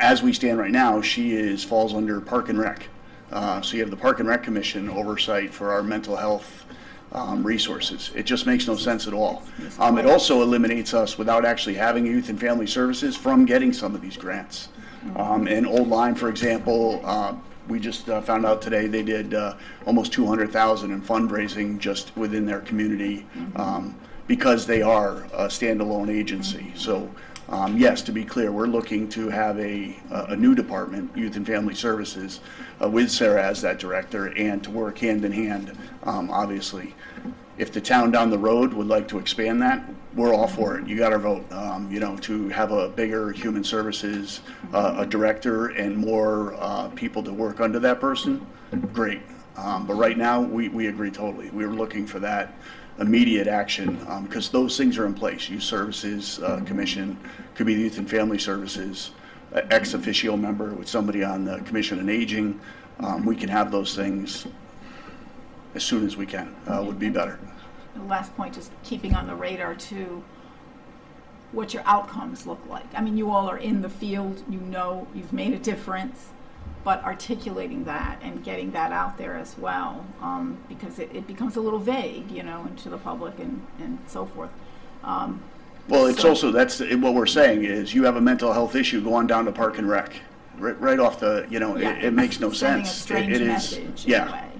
As we stand right now, she falls under Park and Rec. So you have the Park and Rec Commission oversight for our mental health resources. It just makes no sense at all. It also eliminates us, without actually having Youth and Family Services, from getting some of these grants. And Old Lyme, for example, we just found out today they did almost $200,000 in fundraising just within their community because they are a standalone agency. So yes, to be clear, we're looking to have a new department, Youth and Family Services, with Sarah as that director, and to work hand in hand, obviously. If the town down the road would like to expand that, we're all for it. You got our vote. You know, to have a bigger human services, a director, and more people to work under that person, great. But right now, we agree totally. We were looking for that immediate action, because those things are in place. Youth Services Commission, could be the Youth and Family Services, ex officio member with somebody on the Commission on Aging. We can have those things as soon as we can, would be better. The last point, just keeping on the radar too, what your outcomes look like. I mean, you all are in the field, you know you've made a difference, but articulating that and getting that out there as well, because it becomes a little vague, you know, into the public and so forth. Well, it's also, that's what we're saying is, you have a mental health issue, go on down to Park and Rec. Right off the, you know, Yeah, it makes no sending sense. a strange It is, message in yeah. a way.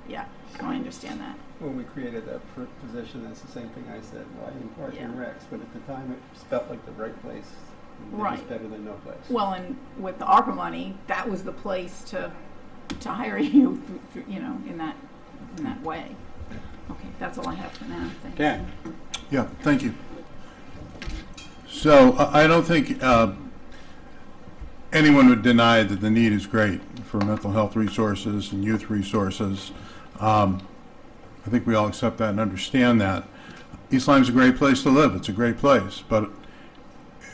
Yeah, so I understand that. When we created that position, that's the same thing I said, why in Park and Yeah. Recs? But at the time, it felt like the right place. It was Right. better than no place. Well, and with the ARPA money, that was the place to hire you, you know, in that way. Okay, that's all I have for now. Thank you. Dan? Yeah, thank you. So I don't think anyone would deny that the need is great for mental health resources and youth resources. I think we all accept that and understand that. East Lyme's a great place to live. It's a great place, but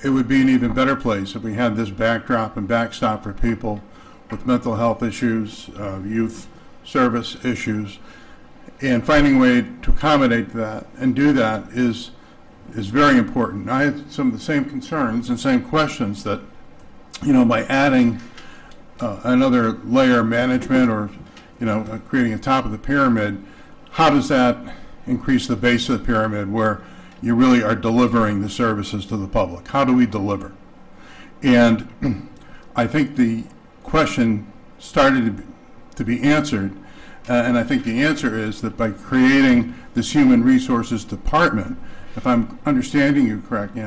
it would be an even better place if we had this backdrop and backstop for people with mental health issues, youth service issues, and finding a way to accommodate that and do that is very important. I have some of the same concerns and same questions that, you know, by adding another layer of management or, you know, creating a top of the pyramid, how does that increase the base of the pyramid where you really are delivering the services to the public? How do we deliver? And I think the question started to be answered, and I think the answer is that by creating this human resources department, if I'm understanding you correctly,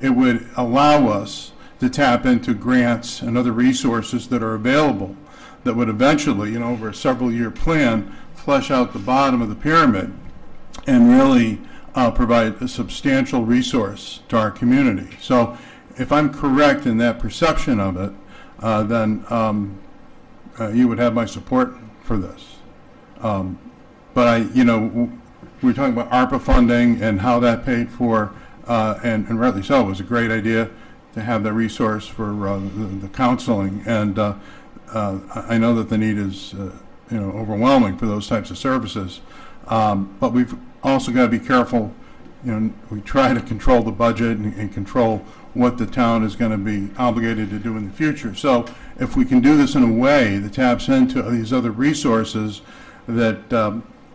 it would allow us to tap into grants and other resources that are available that would eventually, over a several-year plan, flesh out the bottom of the pyramid and really provide a substantial resource to our community. So if I'm correct in that perception of it, then you would have my support for this. But we're talking about ARPA funding and how that paid for, and rightly so. It was a great idea to have that resource for the counseling, and I know that the need is overwhelming for those types of services. But we've also got to be careful. We try to control the budget and control what the town is going to be obligated to do in the future. So if we can do this in a way that taps into these other resources that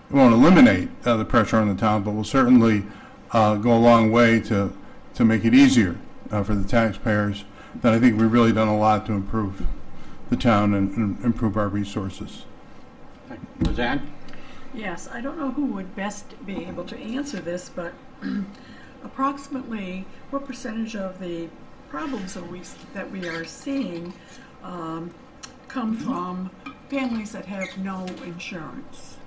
won't eliminate the pressure on the town, but will certainly go a long way to make it easier for the taxpayers, then I think we've really done a lot to improve the town and improve our resources. Roseanne? Yes, I don't know who would best be able to answer this, but approximately what percentage of the problems that we are seeing come from families that have no insurance?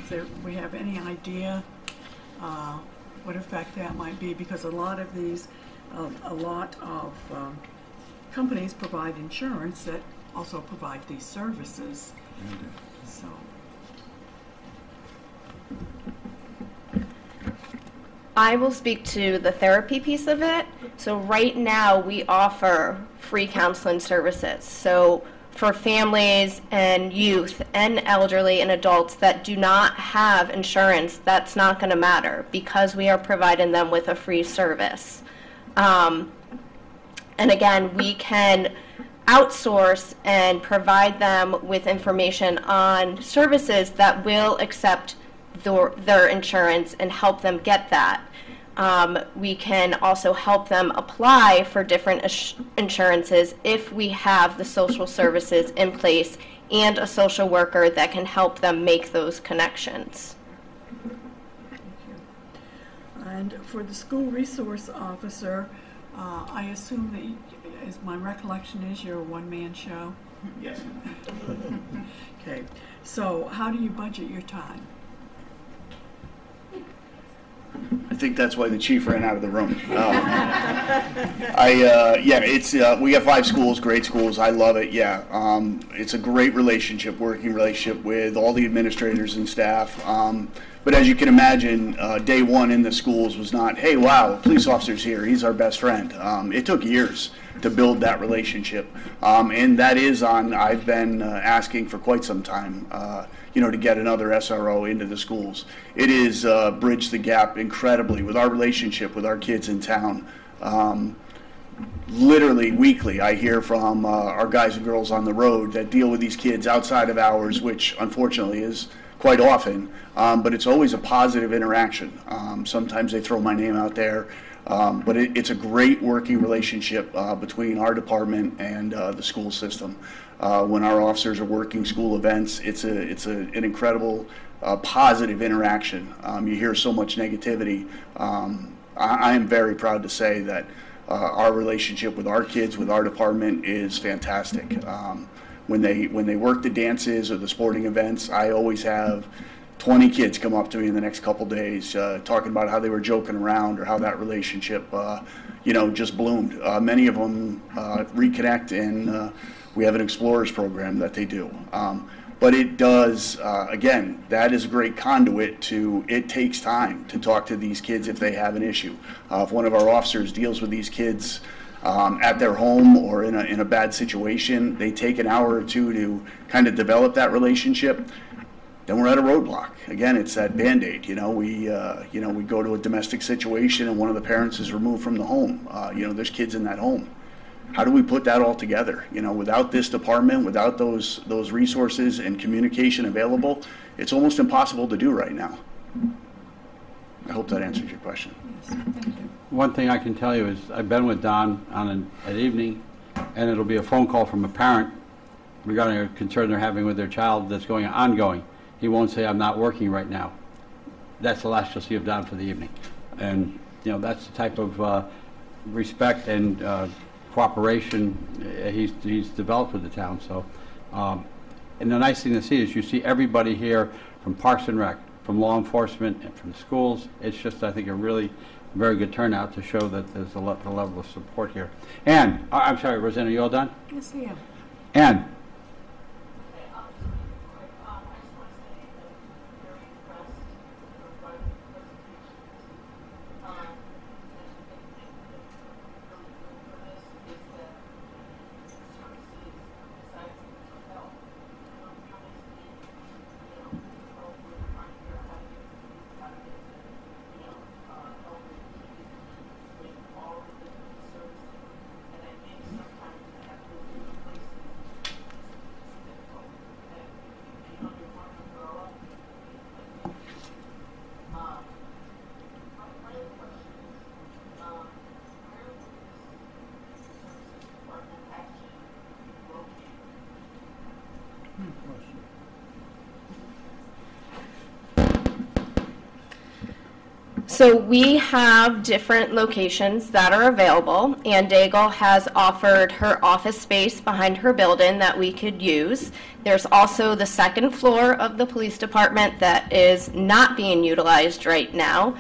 Do we have any idea what effect that might be? Because a lot of companies provide insurance that also provide these services. So. I will speak to the therapy piece of it. So right now we offer free counseling services. So for families and youth and elderly and adults that do not have insurance, that's not going to matter because we are providing them with a free service. And again, we can outsource and provide them with information on services that will accept their insurance and help them get that. We can also help them apply for different insurances if we have the social services in place and a social worker that can help them make those connections. Thank you. And for the school resource officer, I assume that, as my recollection is, you're a one-man show? Yes. Okay. So how do you budget your time? I think that's why the chief ran out of the room. We have 5 schools, great schools. I love it. Yeah, it's a great working relationship with all the administrators and staff. But as you can imagine, day one in the schools was not, hey, wow, a police officer's here. He's our best friend. It took years to build that relationship, and that is I've been asking for quite some time. To get another SRO into the schools. It is bridged the gap incredibly with our relationship with our kids in town. Literally weekly, I hear from our guys and girls on the road that deal with these kids outside of hours, which unfortunately is quite often, but it's always a positive interaction. Sometimes they throw my name out there, but it's a great working relationship between our department and the school system. When our officers are working school events, it's an incredible positive interaction. You hear so much negativity. I am very proud to say that our relationship with our kids, with our department, is fantastic. When they work the dances or the sporting events, I always have 20 kids come up to me in the next couple days talking about how they were joking around or how that relationship just bloomed. Many of them reconnect, and we have an Explorers program that they do. But it does, again, that is a great conduit to, it takes time to talk to these kids if they have an issue. If one of our officers deals with these kids at their home or in a bad situation, they take an hour or two to kind of develop that relationship. Then we're at a roadblock. Again, it's that Band-Aid. We go to a domestic situation and one of the parents is removed from the home. There's kids in that home. How do we put that all together? Without this department, without those resources and communication available, it's almost impossible to do right now. I hope that answers your question. Yes, thank you. One thing I can tell you is I've been with Don on an evening, and it'll be a phone call from a parent regarding a concern they're having with their child that's ongoing. He won't say, I'm not working right now. That's the last you'll see of Don for the evening. And, that's the type of respect and cooperation he's developed with the town. So, and the nice thing to see is you see everybody here from Parks and Rec, from law enforcement, and from the schools. It's just, I think, a really very good turnout to show that there's a level of support here. And, I'm sorry, Rosanna, you all done? Yes, I am. And So we have different locations that are available. Ann Daigle has offered her office space behind her building that we could use. There's also the second floor of the police department that is not being utilized right now.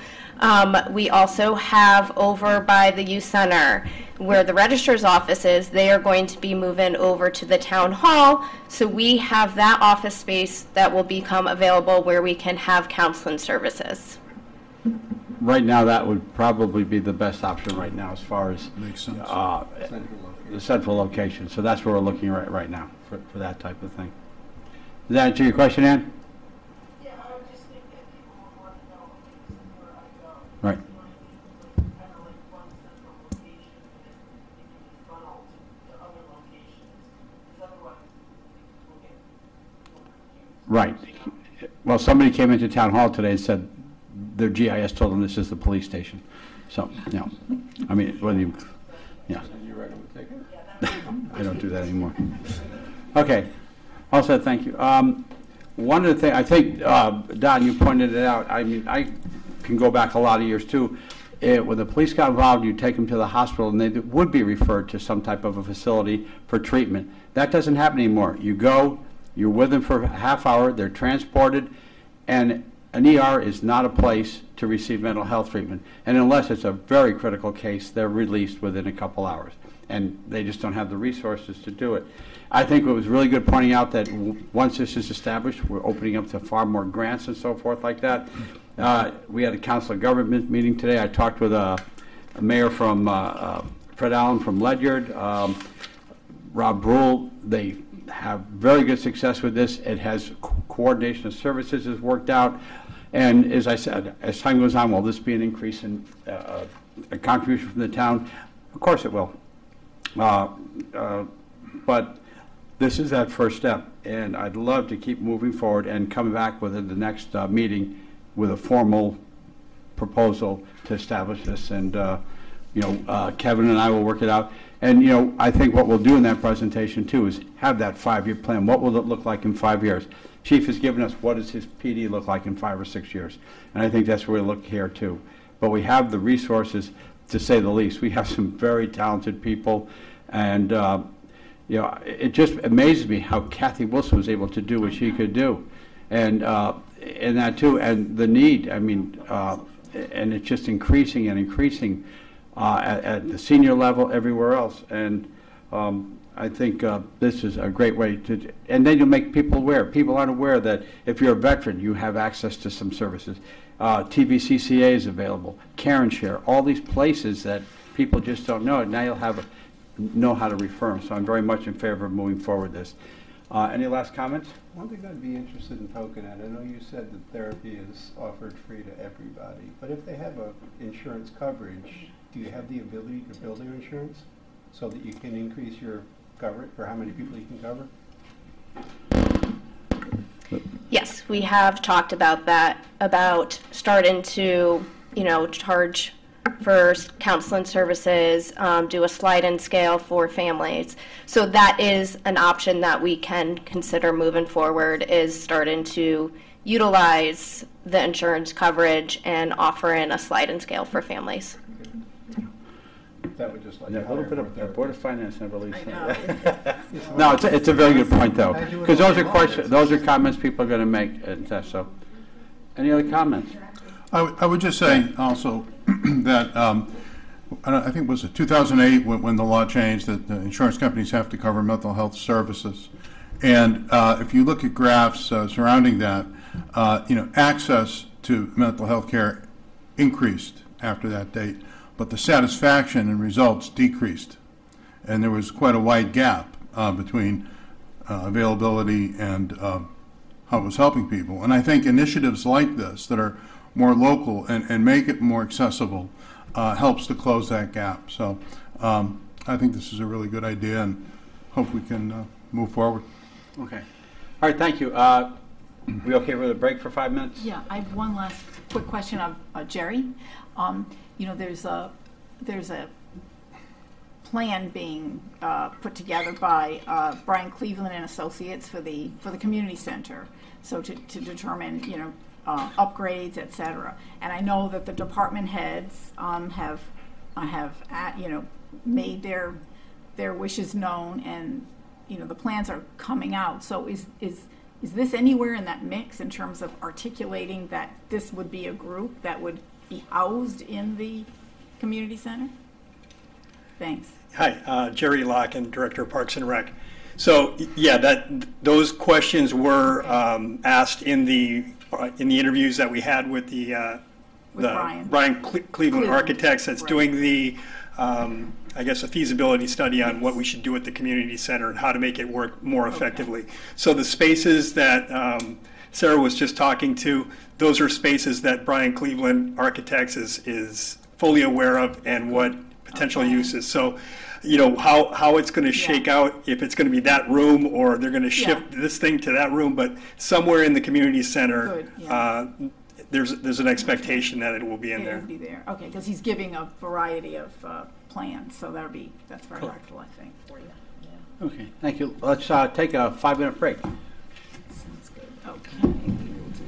We also have over by the youth center where the registrar's office is. They are going to be moving over to the town hall. So we have that office space that will become available where we can have counseling services. right now, that would probably be the best option right now as far as Makes sense. the central location. So that's where we're looking right now for that type of thing. Does that answer your question, Ann? Yeah, I would just think that people would want to know where I go. Right. Kind of like one central location and it can be funneled to other locations, because otherwise people get confused. Right. Well, somebody came into town hall today and said their GIS told them this is the police station. So, you know, I mean, whether you, yeah. You write them a ticket? I don't do that anymore. Okay. Also, thank you. One of the things, I think, Don, you pointed it out. I mean, I can go back a lot of years, too. When the police got involved, you take them to the hospital, and they would be referred to some type of a facility for treatment. That doesn't happen anymore. You go, you're with them for a half hour, they're transported, and an ER is not a place to receive mental health treatment. And unless it's a very critical case, they're released within a couple hours. And they just don't have the resources to do it. I think it was really good pointing out that once this is established, we're opening up to far more grants and so forth like that. We had a council of government meeting today. I talked with a mayor from Fred Allen from Ledyard, Rob Brule. They have very good success with this. It has coordination of services has worked out. And as I said, as time goes on, will this be an increase in a contribution from the town? Of course it will. But this is that first step, and I'd love to keep moving forward and come back within the next meeting with a formal proposal to establish this. And Kevin and I will work it out. And I think what we'll do in that presentation too is have that 5-year plan. What will it look like in 5 years? Chief has given us what does his PD look like in 5 or 6 years, and I think that's where we look here too. But we have the resources, to say the least. We have some very talented people, and it just amazes me how Kathy Wilson was able to do what she could do, and that too, and the need. I mean, and it's just increasing and increasing at the senior level, everywhere else, and I think this is a great way to, and then you'll make people aware. People aren't aware that if you're a veteran, you have access to some services. TVCCA is available, Care and Share, all these places that people just don't know. Now you'll know how to refer them. So I'm very much in favor of moving forward this. Any last comments? One thing I'd be interested in poking at, I know you said that therapy is offered free to everybody, but if they have insurance coverage, do you have the ability to bill their insurance so that you can increase your coverage for how many people you can cover? Yes, we have talked about that, about starting to, charge for counseling services, do a slide-in scale for families. So that is an option that we can consider moving forward, is starting to utilize the insurance coverage and offering a slide-in scale for families. That would just like Yeah, to a little hire bit more of therapists. Board of Finance never leaves. I know. No, it's a very good point, though, I do it because all those are day long. questions, those are comments people are going to make, and stuff, so. Any other comments? I would just say also that, I think it was 2008 when the law changed that the insurance companies have to cover mental health services. And if you look at graphs surrounding that, access to mental health care increased after that date, but the satisfaction and results decreased. And there was quite a wide gap between availability and how it was helping people. And I think initiatives like this that are more local and make it more accessible helps to close that gap. So I think this is a really good idea and hope we can move forward. Okay. All right, thank you. We okay with a break for 5 minutes? Yeah, I have one last quick question of Jerry. There's a plan being put together by Brian Cleveland and Associates for the community center. So to determine upgrades, et cetera. And I know that the department heads have made their wishes known, and the plans are coming out. So is this anywhere in that mix in terms of articulating that this would be a group that would be housed in the community center? Thanks. Hi, Jerry Locken, Director of Parks and Rec. So yeah, those questions were asked in the interviews that we had with the Brian Cleveland Architects that's doing the I guess a feasibility study on what we should do at the community center and how to make it work more effectively. Okay. So the spaces that Sarah was just talking to, those are spaces that Brian Cleveland Architects is fully aware of and what potential uses. So, how it's going to shake out, if it's going to be that room or they're going to shift this thing to that room, but somewhere in the community center, there's an expectation that it will be in there. It will be there. Okay, because he's giving a variety of plans, so that's very helpful, I think, for you. Yeah. Okay, thank you. Let's take a 5-minute break. Sounds good. Okay, we will do.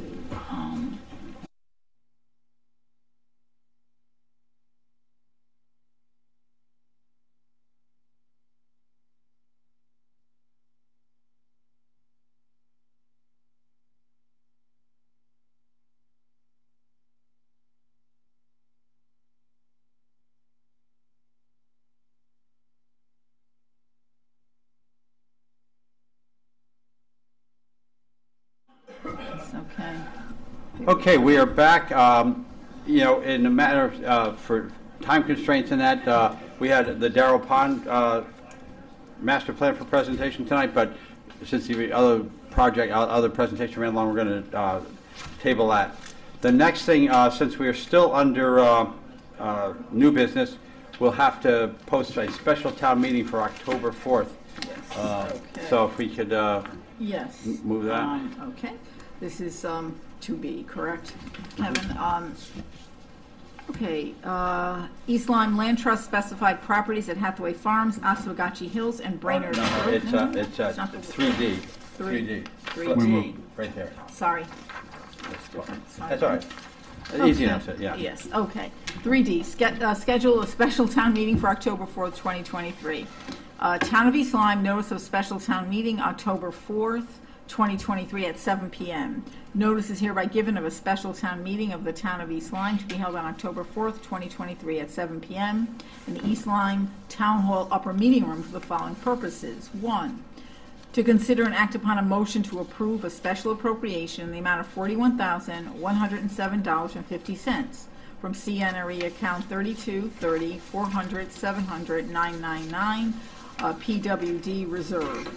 Okay. Okay, we are back. In a matter of, for time constraints in that, we had the Darrell Pond master plan for presentation tonight, but since the other presentation ran along, we're going to table that. The next thing, since we are still under new business, we'll have to post a special town meeting for October 4th. Yes. Okay. So if we could yes. move that. Okay. This is to be, correct, Kevin? Okay. East Lyme Land Trust specified properties at Hathaway Farms, Oswegatchie Hills, and Brainerd Road. It's 3D. 3D. Right there. Sorry. That's all right. Okay. Easy enough, yeah. Yes, okay. 3D, schedule a special town meeting for October 4th, 2023. Town of East Lyme, notice of special town meeting, October 4th, 2023 at 7 p.m. Notice is hereby given of a special town meeting of the Town of East Lyme to be held on October 4th, 2023 at 7 p.m. in the East Lyme Town Hall Upper Meeting Room for the following purposes. 1, to consider and act upon a motion to approve a special appropriation in the amount of $41,107.50 from CNRE account 3230 400 700 999 PWD reserve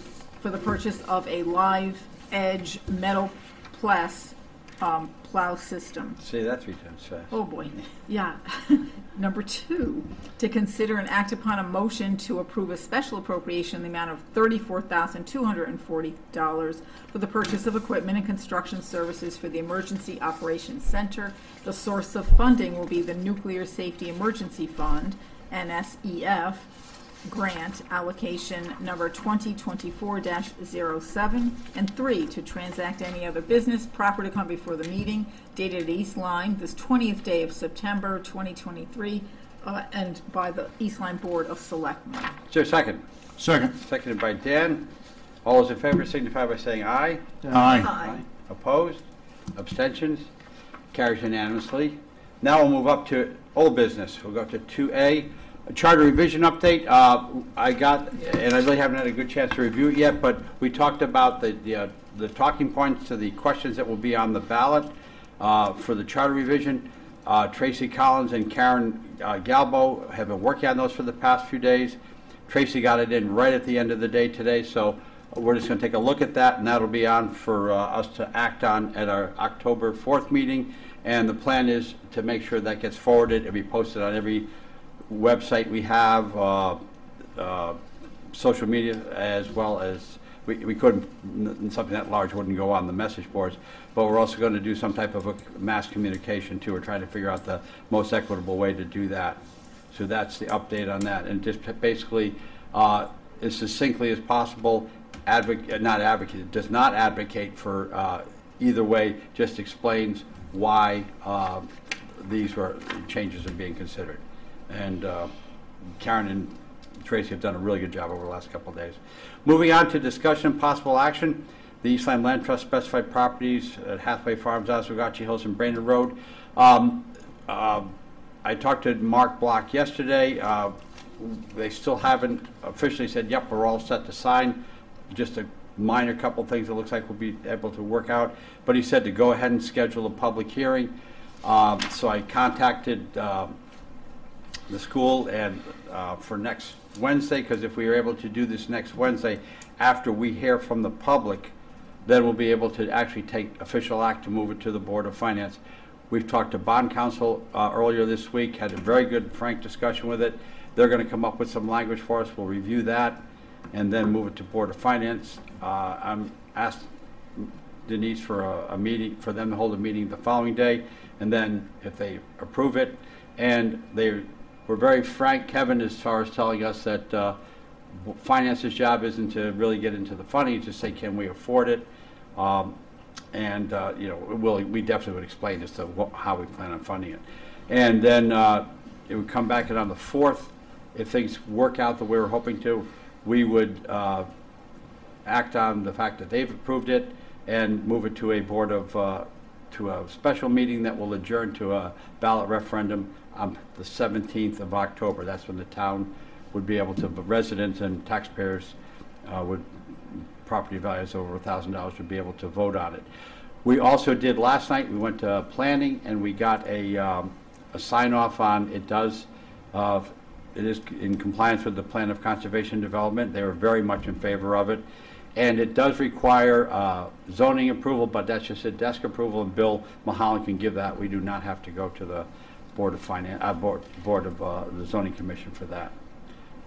for the purchase of a Live Edge metal plow system. See, that 3 times fast. Oh, boy. Yeah. Number 2, to consider and act upon a motion to approve a special appropriation in the amount of $34,240 for the purchase of equipment and construction services for the Emergency Operations Center. The source of funding will be the Nuclear Safety Emergency Fund, NSEF, grant allocation number 2024-07, and 3, to transact any other business proper to come before the meeting dated at East Lyme this 20th day of September 2023 and by the East Lyme Board of Selectmen. Is there a second? Second. Seconded by Dan. All those in favor signify by saying aye. Aye. Opposed? Abstentions? Carries unanimously. Now we'll move up to old business. We'll go to 2A, a charter revision update. I got, and I really haven't had a good chance to review it yet, but we talked about the talking points to the questions that will be on the ballot for the charter revision. Tracy Collins and Karen Galbo have been working on those for the past few days. Tracy got it in right at the end of the day today, so we're just going to take a look at that, and that'll be on for us to act on at our October 4th meeting. And the plan is to make sure that gets forwarded and be posted on every website we have, social media, as well as we couldn't, something that large wouldn't go on the message boards, but we're also going to do some type of a mass communication too. We're trying to figure out the most equitable way to do that. So that's the update on that, and just basically, as succinctly as possible, does not advocate for either way, just explains why these changes are being considered. And Karen and Tracy have done a really good job over the last couple of days. Moving on to discussion and possible action, the East Lyme Land Trust specified properties at Hathaway Farms, Oswegatchie Hills, and Brandon Road. I talked to Mark Block yesterday. They still haven't officially said, yep, we're all set to sign. Just a minor couple things it looks like we'll be able to work out. But he said to go ahead and schedule a public hearing. So I contacted the school and for next Wednesday, because if we are able to do this next Wednesday, after we hear from the public, then we'll be able to actually take official act to move it to the Board of Finance. We've talked to bond counsel earlier this week, had a very good, frank discussion with it. They're going to come up with some language for us. We'll review that and then move it to Board of Finance. I'm asked Denise for a meeting, for them to hold a meeting the following day, and then if they approve it, and they were very frank, Kevin, as far as telling us that Finance's job isn't to really get into the funding, just say, can we afford it? You know, we definitely would explain as to how we plan on funding it. And then it would come back in on the 4th. If things work out the way we're hoping to, we would act on the fact that they've approved it and move it to a board of, to a special meeting that will adjourn to a ballot referendum on the 17th of October. That's when the town would be able to, residents and taxpayers would, property values over $1,000 would be able to vote on it. We also did last night, we went to planning and we got a sign off on it is in compliance with the Plan of Conservation Development. They were very much in favor of it. And it does require zoning approval, but that's just a desk approval, and Bill Mulholland can give that. We do not have to go to the Board of Finance, board of the Zoning Commission for that.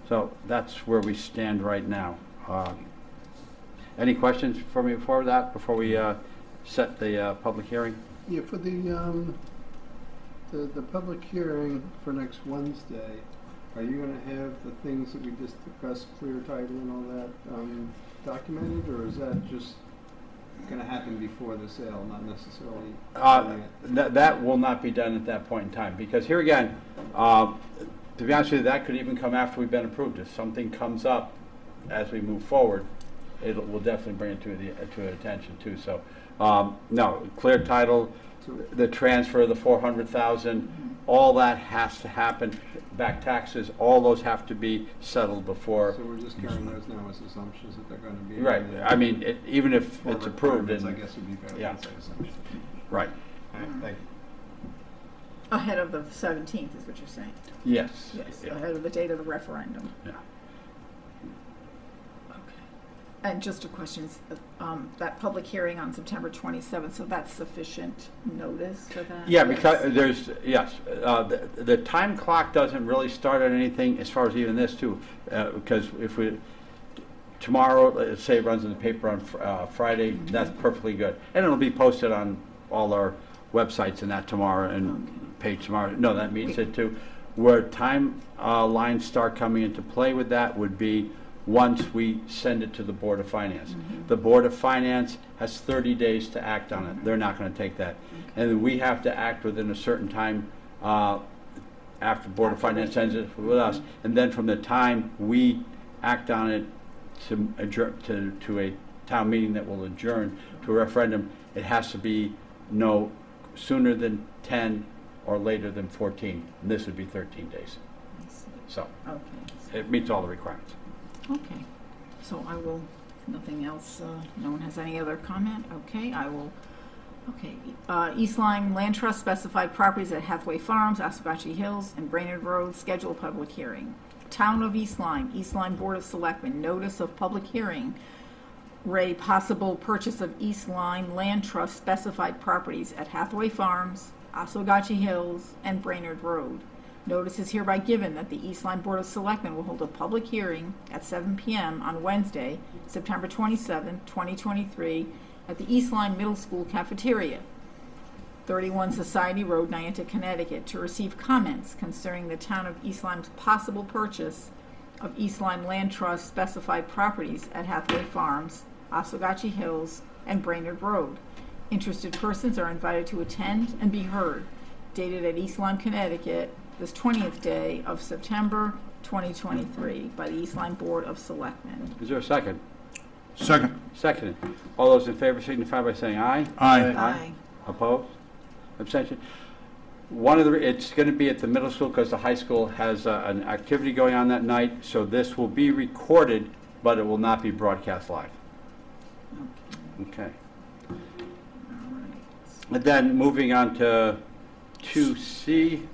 So that's where we stand right now. Any questions for me before that, before we set the public hearing? Yeah, for the public hearing for next Wednesday, are you going to have the things that we just discussed, clear title and all that, documented, or is that just going to happen before the sale, not necessarily? That will not be done at that point in time, because here again, to be honest with you, that could even come after we've been approved. If something comes up as we move forward, we'll definitely bring it to attention too. So, no, clear title, the transfer of the $400,000, all that has to happen. Back taxes, all those have to be settled before. So we're just carrying those now as assumptions that they're going to be. Right. I mean, even if it's approved, I guess would be fair to say assumptions. Right. All right, thank you. Ahead of the 17th is what you're saying? Yes. Yes, Yeah. ahead of the date of the referendum. Yeah. And just a question, that public hearing on September 27th, so that's sufficient notice for that? Yeah, because there's, yes, the time clock doesn't really start on anything as far as even this too, because if tomorrow, let's say it runs in the paper on Friday, that's perfectly good. And it'll be posted on all our websites and that tomorrow and page tomorrow. No, that means it too. Where time lines start coming into play with that would be once we send it to the Board of Finance. The Board of Finance has 30 days to act on it. They're not going to take that. And we have to act within a certain time after Board of Finance ends it with us, and then from the time we act on it to adjourn to a town meeting that will adjourn to a referendum, it has to be no sooner than 10 or later than 14. And this would be 13 days. So Okay. it meets all the requirements. Okay. So I will, nothing else, no one has any other comment? Okay, I will, okay. East Lyme Land Trust specified properties at Hathaway Farms, Oswegatchie Hills, and Brainerd Road, schedule a public hearing. Town of East Lyme Board of Selectmen, notice of public hearing, Ray, possible purchase of East Lyme Land Trust specified properties at Hathaway Farms, Oswegatchie Hills, and Brainerd Road. Notice is hereby given that the East Lyme Board of Selectmen will hold a public hearing at 7 p.m. on Wednesday, September 27, 2023, at the East Lyme Middle School cafeteria, 31 Society Road, Niantic, Connecticut, to receive comments concerning the town of East Lyme's possible purchase of East Lyme Land Trust specified properties at Hathaway Farms, Oswegatchie Hills, and Brainerd Road. Interested persons are invited to attend and be heard. Dated at East Lyme, Connecticut, this 20th day of September 2023, by the East Lyme Board of Selectmen. Is there a second? Second. Seconded. All those in favor signify by saying aye. Aye. Aye. Opposed? Abstention? It's going to be at the middle school because the high school has an activity going on that night, so this will be recorded, but it will not be broadcast live. Okay. All right. And then moving on to 2C,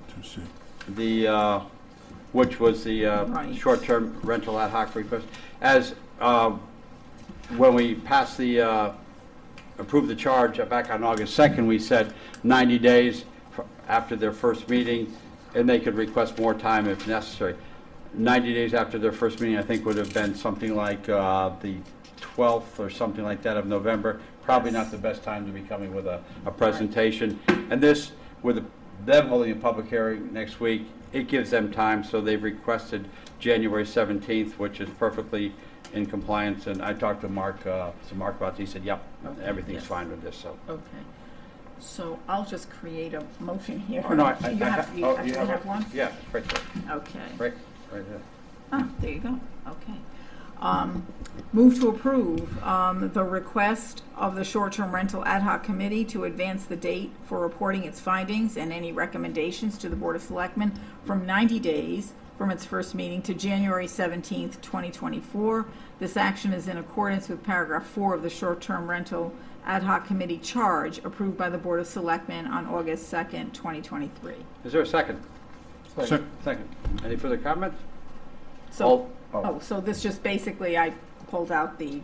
which was the Right. short-term rental ad hoc request. As when we passed the approved the charge back on August 2nd, we said 90 days after their first meeting, and they could request more time if necessary. 90 days after their first meeting, I think, would have been something like the 12th or something like that of November. Probably not the best time to be coming with a presentation. And this, with them holding a public hearing next week, it gives them time, so they've requested January 17th, which is perfectly in compliance. And I talked to Mark about this. He said, yep, everything's fine with this. So. Okay. So I'll just create a motion here. Oh, no, I you actually have one? Yeah, it's right there. Okay. Right there. Ah, there you go. Okay. Move to approve the request of the short-term rental ad hoc committee to advance the date for reporting its findings and any recommendations to the Board of Selectmen from 90 days from its first meeting to January 17th, 2024. This action is in accordance with paragraph 4 of the short-term rental ad hoc committee charge approved by the Board of Selectmen on August 2nd, 2023. Is there a second? Second. Any further comments? So, so this just basically, I pulled out the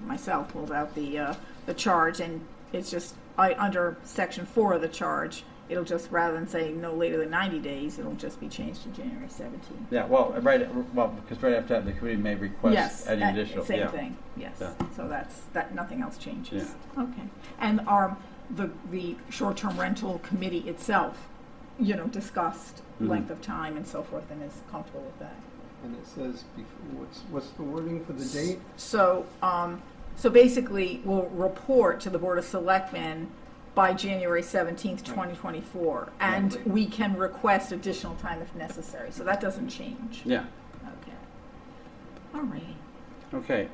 charge, and it's just, under section 4 of the charge, it'll just, rather than say no later than 90 days, it'll just be changed to January 17th. Yeah, because right after that, the committee may request any additional. Same thing, yes. Yeah. So that, nothing else changes. Yeah. Okay. And the short-term rental committee itself, discussed length of time and so forth, and is comfortable with that. And it says, what's the wording for the date? So, so basically, we'll report to the Board of Selectmen by January 17th, 2024, and we can request additional time if necessary. So that doesn't change. Yeah. Okay. All righty. Okay.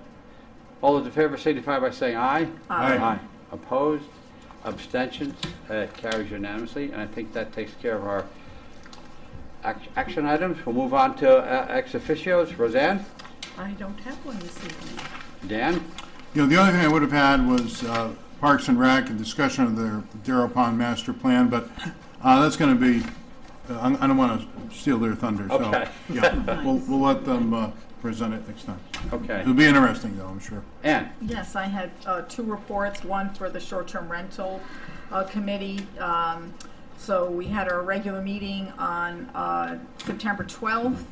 All those in favor signify by saying aye. Aye. Aye. Opposed? Abstentions? Carries unanimously, and I think that takes care of our action items. We'll move on to ex officios. Roseanne? I don't have one this evening. Dan? The only thing I would have had was Parks and Rec and discussion of their Darrow Pond master plan, but that's going to be, I don't want to steal their thunder. Okay. So, yeah, we'll let them present it next time. Okay. It'll be interesting, though, I'm sure. Ann? Yes, I had 2 reports, one for the short-term rental committee. So we had our regular meeting on September 12th,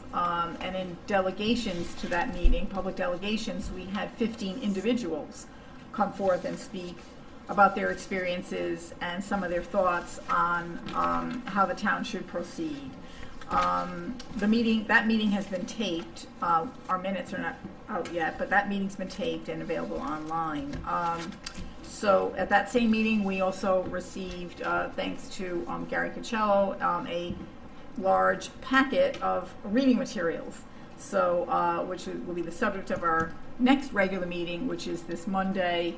and in delegations to that meeting, public delegations, we had 15 individuals come forth and speak about their experiences and some of their thoughts on how the town should proceed. That meeting has been taped. Our minutes are not out yet, but that meeting's been taped and available online. So at that same meeting, we also received, thanks to Gary Cocello, a large packet of reading materials. So, which will be the subject of our next regular meeting, which is this Monday,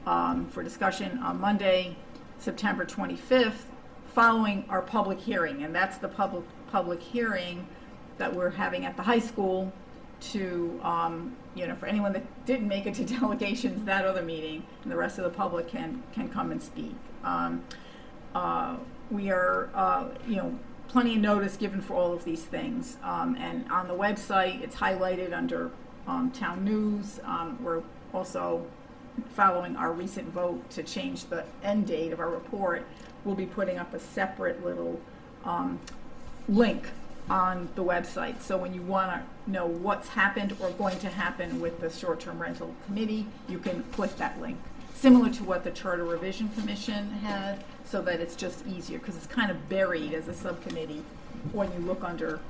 for discussion on Monday, September 25th, following our public hearing. And that's the public hearing that we're having at the high school to, for anyone that didn't make it to delegations, that other meeting, and the rest of the public can come and speak. We are, plenty of notice given for all of these things. And on the website, it's highlighted under town news. We're also following our recent vote to change the end date of our report. We'll be putting up a separate little link on the website. So when you want to know what's happened or going to happen with the short-term rental committee, you can click that link. Similar to what the Charter Revision Commission had, so that it's just easier, because it's kind of buried as a subcommittee when you look under,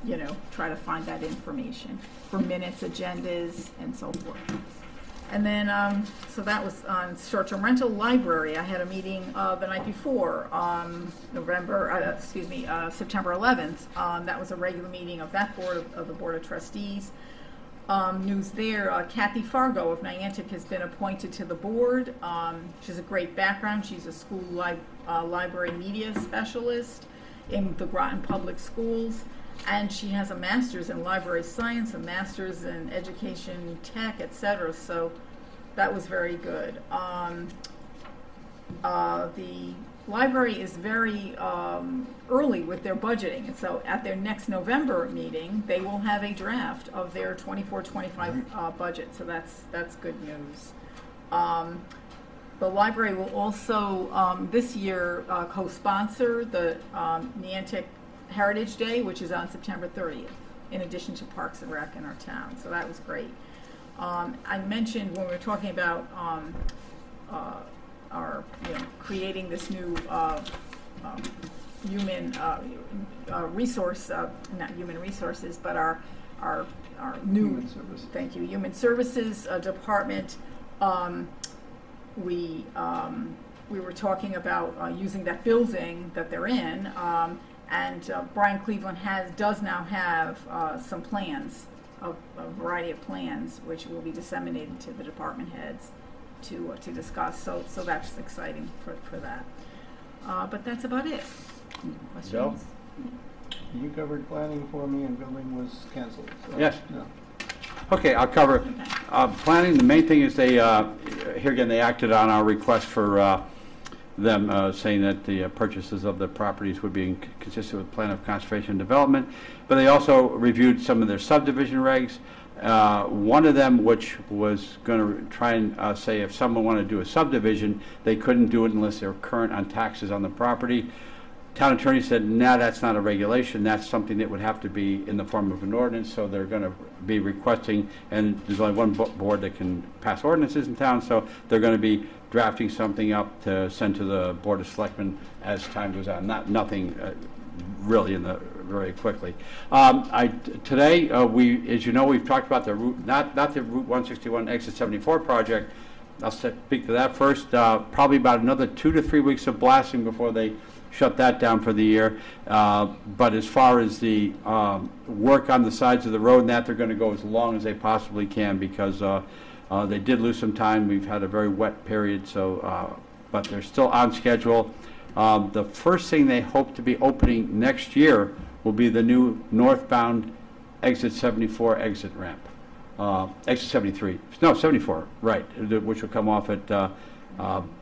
try to find that information for minutes, agendas, and so forth. And then, so that was on short-term rental. Library, I had a meeting the night before, September 11th. That was a regular meeting of that board, of the Board of Trustees. News there, Kathy Fargo of Niantic has been appointed to the board. She has a great background. She's a school library media specialist in the Groton Public Schools. And she has a master's in library science, a master's in education tech, etc. So that was very good. The library is very early with their budgeting. And so at their next November meeting, they will have a draft of their 24-25 budget. So that's good news. The library will also, this year, co-sponsor the Niantic Heritage Day, which is on September 30th, in addition to Parks and Rec in our town. So that was great. I mentioned when we were talking about our, creating this new human resource, not human resources, but our new, Human services. Thank you, human services department. We were talking about using that building that they're in. And Brian Cleveland does now have some plans, a variety of plans, which will be disseminated to the department heads to discuss. So that's exciting for that. But that's about it. Questions? Joe? You covered planning for me and building was canceled. So, Yes. no. Okay, I'll cover planning. The main thing is they, here again, they acted on our request for them saying that the purchases of the properties would be consistent with plan of conservation and development, but they also reviewed some of their subdivision regs. One of them, which was going to try and say if someone wanted to do a subdivision, they couldn't do it unless they were current on taxes on the property. Town attorney said, nah, that's not a regulation. That's something that would have to be in the form of an ordinance. So they're going to be requesting, and there's only one board that can pass ordinances in town, so they're going to be drafting something up to send to the Board of Selectmen as time goes on. Nothing really very quickly. Today, as you know, we've talked about the route, not the Route 161 Exit 74 project. I'll speak to that first. Probably about another 2 to 3 weeks of blasting before they shut that down for the year. But as far as the work on the sides of the road and that, they're going to go as long as they possibly can because they did lose some time. We've had a very wet period, so but they're still on schedule. The first thing they hope to be opening next year will be the new northbound Exit 74 exit ramp. Exit 73. No, 74, right, which will come off at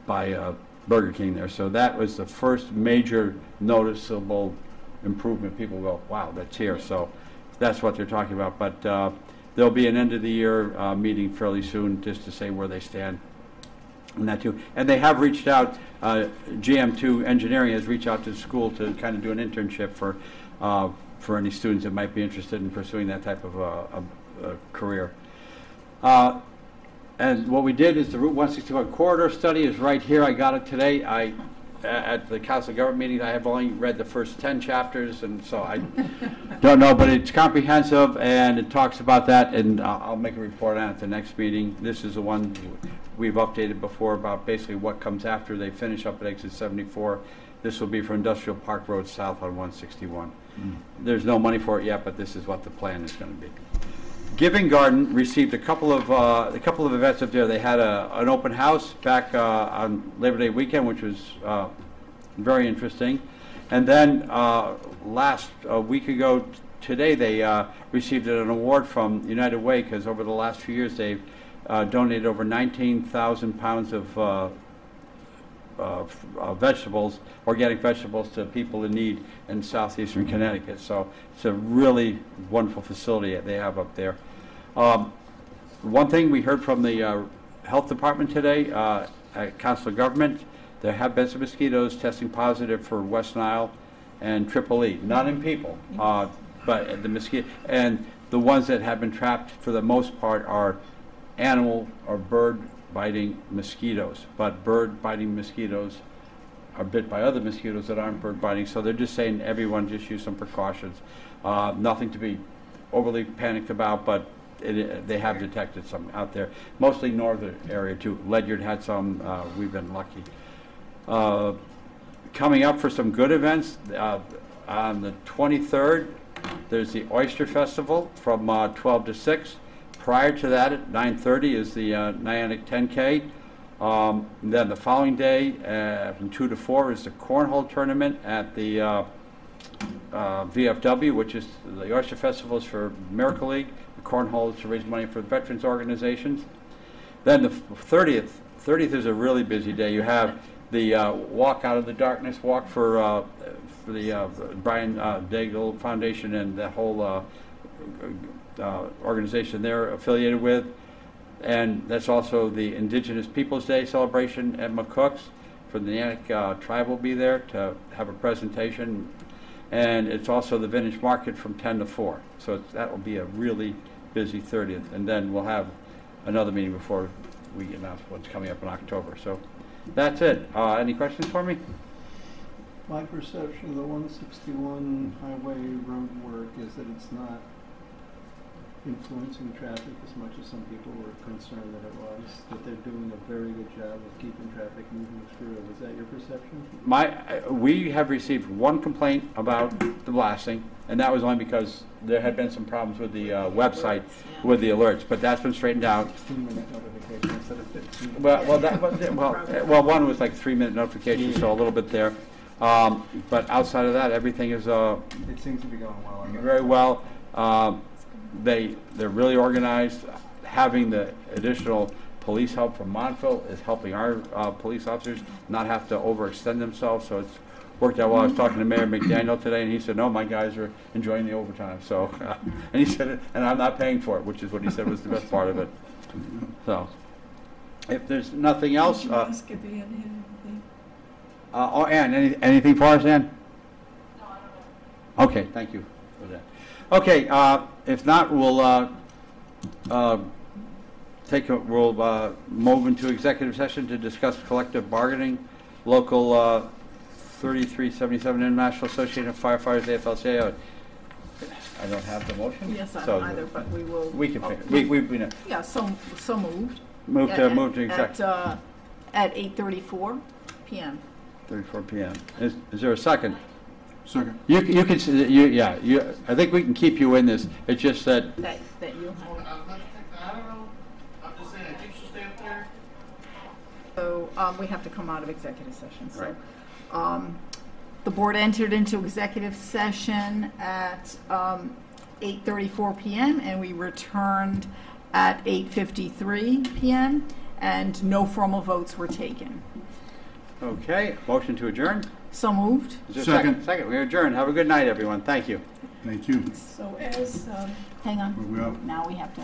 by Burger King there. So that was the first major noticeable improvement. People go, wow, that's here. So that's what they're talking about. But there'll be an end of the year meeting fairly soon just to say where they stand on that too. And they have reached out, GM2 Engineering has reached out to the school to kind of do an internship for any students that might be interested in pursuing that type of a career. And what we did is the Route 161 corridor study is right here. I got it today. At the Council of Government meeting, I have only read the first 10 chapters, and so I don't know, but it's comprehensive, and it talks about that, and I'll make a report on it at the next meeting. This is the one we've updated before about basically what comes after they finish up at Exit 74. This will be for Industrial Park Road South on 161. There's no money for it yet, but this is what the plan is going to be. Giving Garden received a couple of events up there. They had an open house back on Labor Day weekend, which was very interesting. And then last week ago today, they received an award from United Way because over the last few years they've donated over 19,000 pounds of vegetables, organic vegetables, to people in need in southeastern Connecticut. So it's a really wonderful facility they have up there. One thing we heard from the health department today at Council of Government, there have been some mosquitoes testing positive for West Nile and Triple E, not in people, but the mosquito, and the ones that have been trapped for the most part are animal or bird biting mosquitoes, but bird biting mosquitoes are bit by other mosquitoes that aren't bird biting, so they're just saying everyone just use some precautions. Nothing to be overly panicked about, but they have detected some out there, mostly northern area too. Ledyard had some, we've been lucky. Coming up for some good events, on the 23rd, there's the Oyster Festival from 12 to 6. Prior to that, at 9:30 is the Niantic 10K. Then the following day, from 2 to 4, is the Cornhole Tournament at the VFW, which is the Oyster Festival is for Miracle League. The Cornhole is to raise money for veterans organizations. Then the 30th is a really busy day. You have the Walk Out of the Darkness walk for the Brian Daigle Foundation and the whole organization they're affiliated with. And that's also the Indigenous Peoples Day celebration at McCook's. For the Niantic tribe will be there to have a presentation. And it's also the Vintage Market from 10 to 4. So that will be a really busy 30th. And then we'll have another meeting before we announce what's coming up in October. So that's it. Any questions for me? My perception of the 161 highway road work is that it's not influencing traffic as much as some people were concerned that it was, that they're doing a very good job of keeping traffic moving through. Is that your perception? We have received one complaint about the blasting, and that was only because there had been some problems with the website with the alerts, but that's been straightened out. 15-minute notification instead of 15. Well, one was like 3-minute notification, so a little bit there. But outside of that, everything is It seems to be going well. very well. They're really organized. Having the additional police help from Montville is helping our police officers not have to overextend themselves, so it's worked out well. I was talking to Mayor McDaniel today, and he said, no, my guys are enjoying the overtime. So, and he said, and I'm not paying for it, which is what he said was the best part of it. So, if there's nothing else. Ask if he had anything. Ann, anything for us, Ann? No, I don't know. Okay, thank you for that. Okay, if not, we'll move into executive session to discuss collective bargaining, local 3377 International Association of Firefighters, AFL-CIO. I don't have the motion. Yes, I don't either, but we will. We can. We know. Yeah, so moved. Move to executive. At 8:34 p.m. 34 p.m. Is there a second? Second. You can, I think we can keep you in this. It's just that. That you hold. I don't know. I'm just saying, I think she'll stay up there. So we have to come out of executive session. So Right. the board entered into executive session at 8:34 p.m. and we returned at 8:53 p.m. and no formal votes were taken. Okay, motion to adjourn? So moved. Is there a second? Second, we adjourn. Have a good night, everyone. Thank you. Thank you. So as, hang on. Where we at? Now we have to.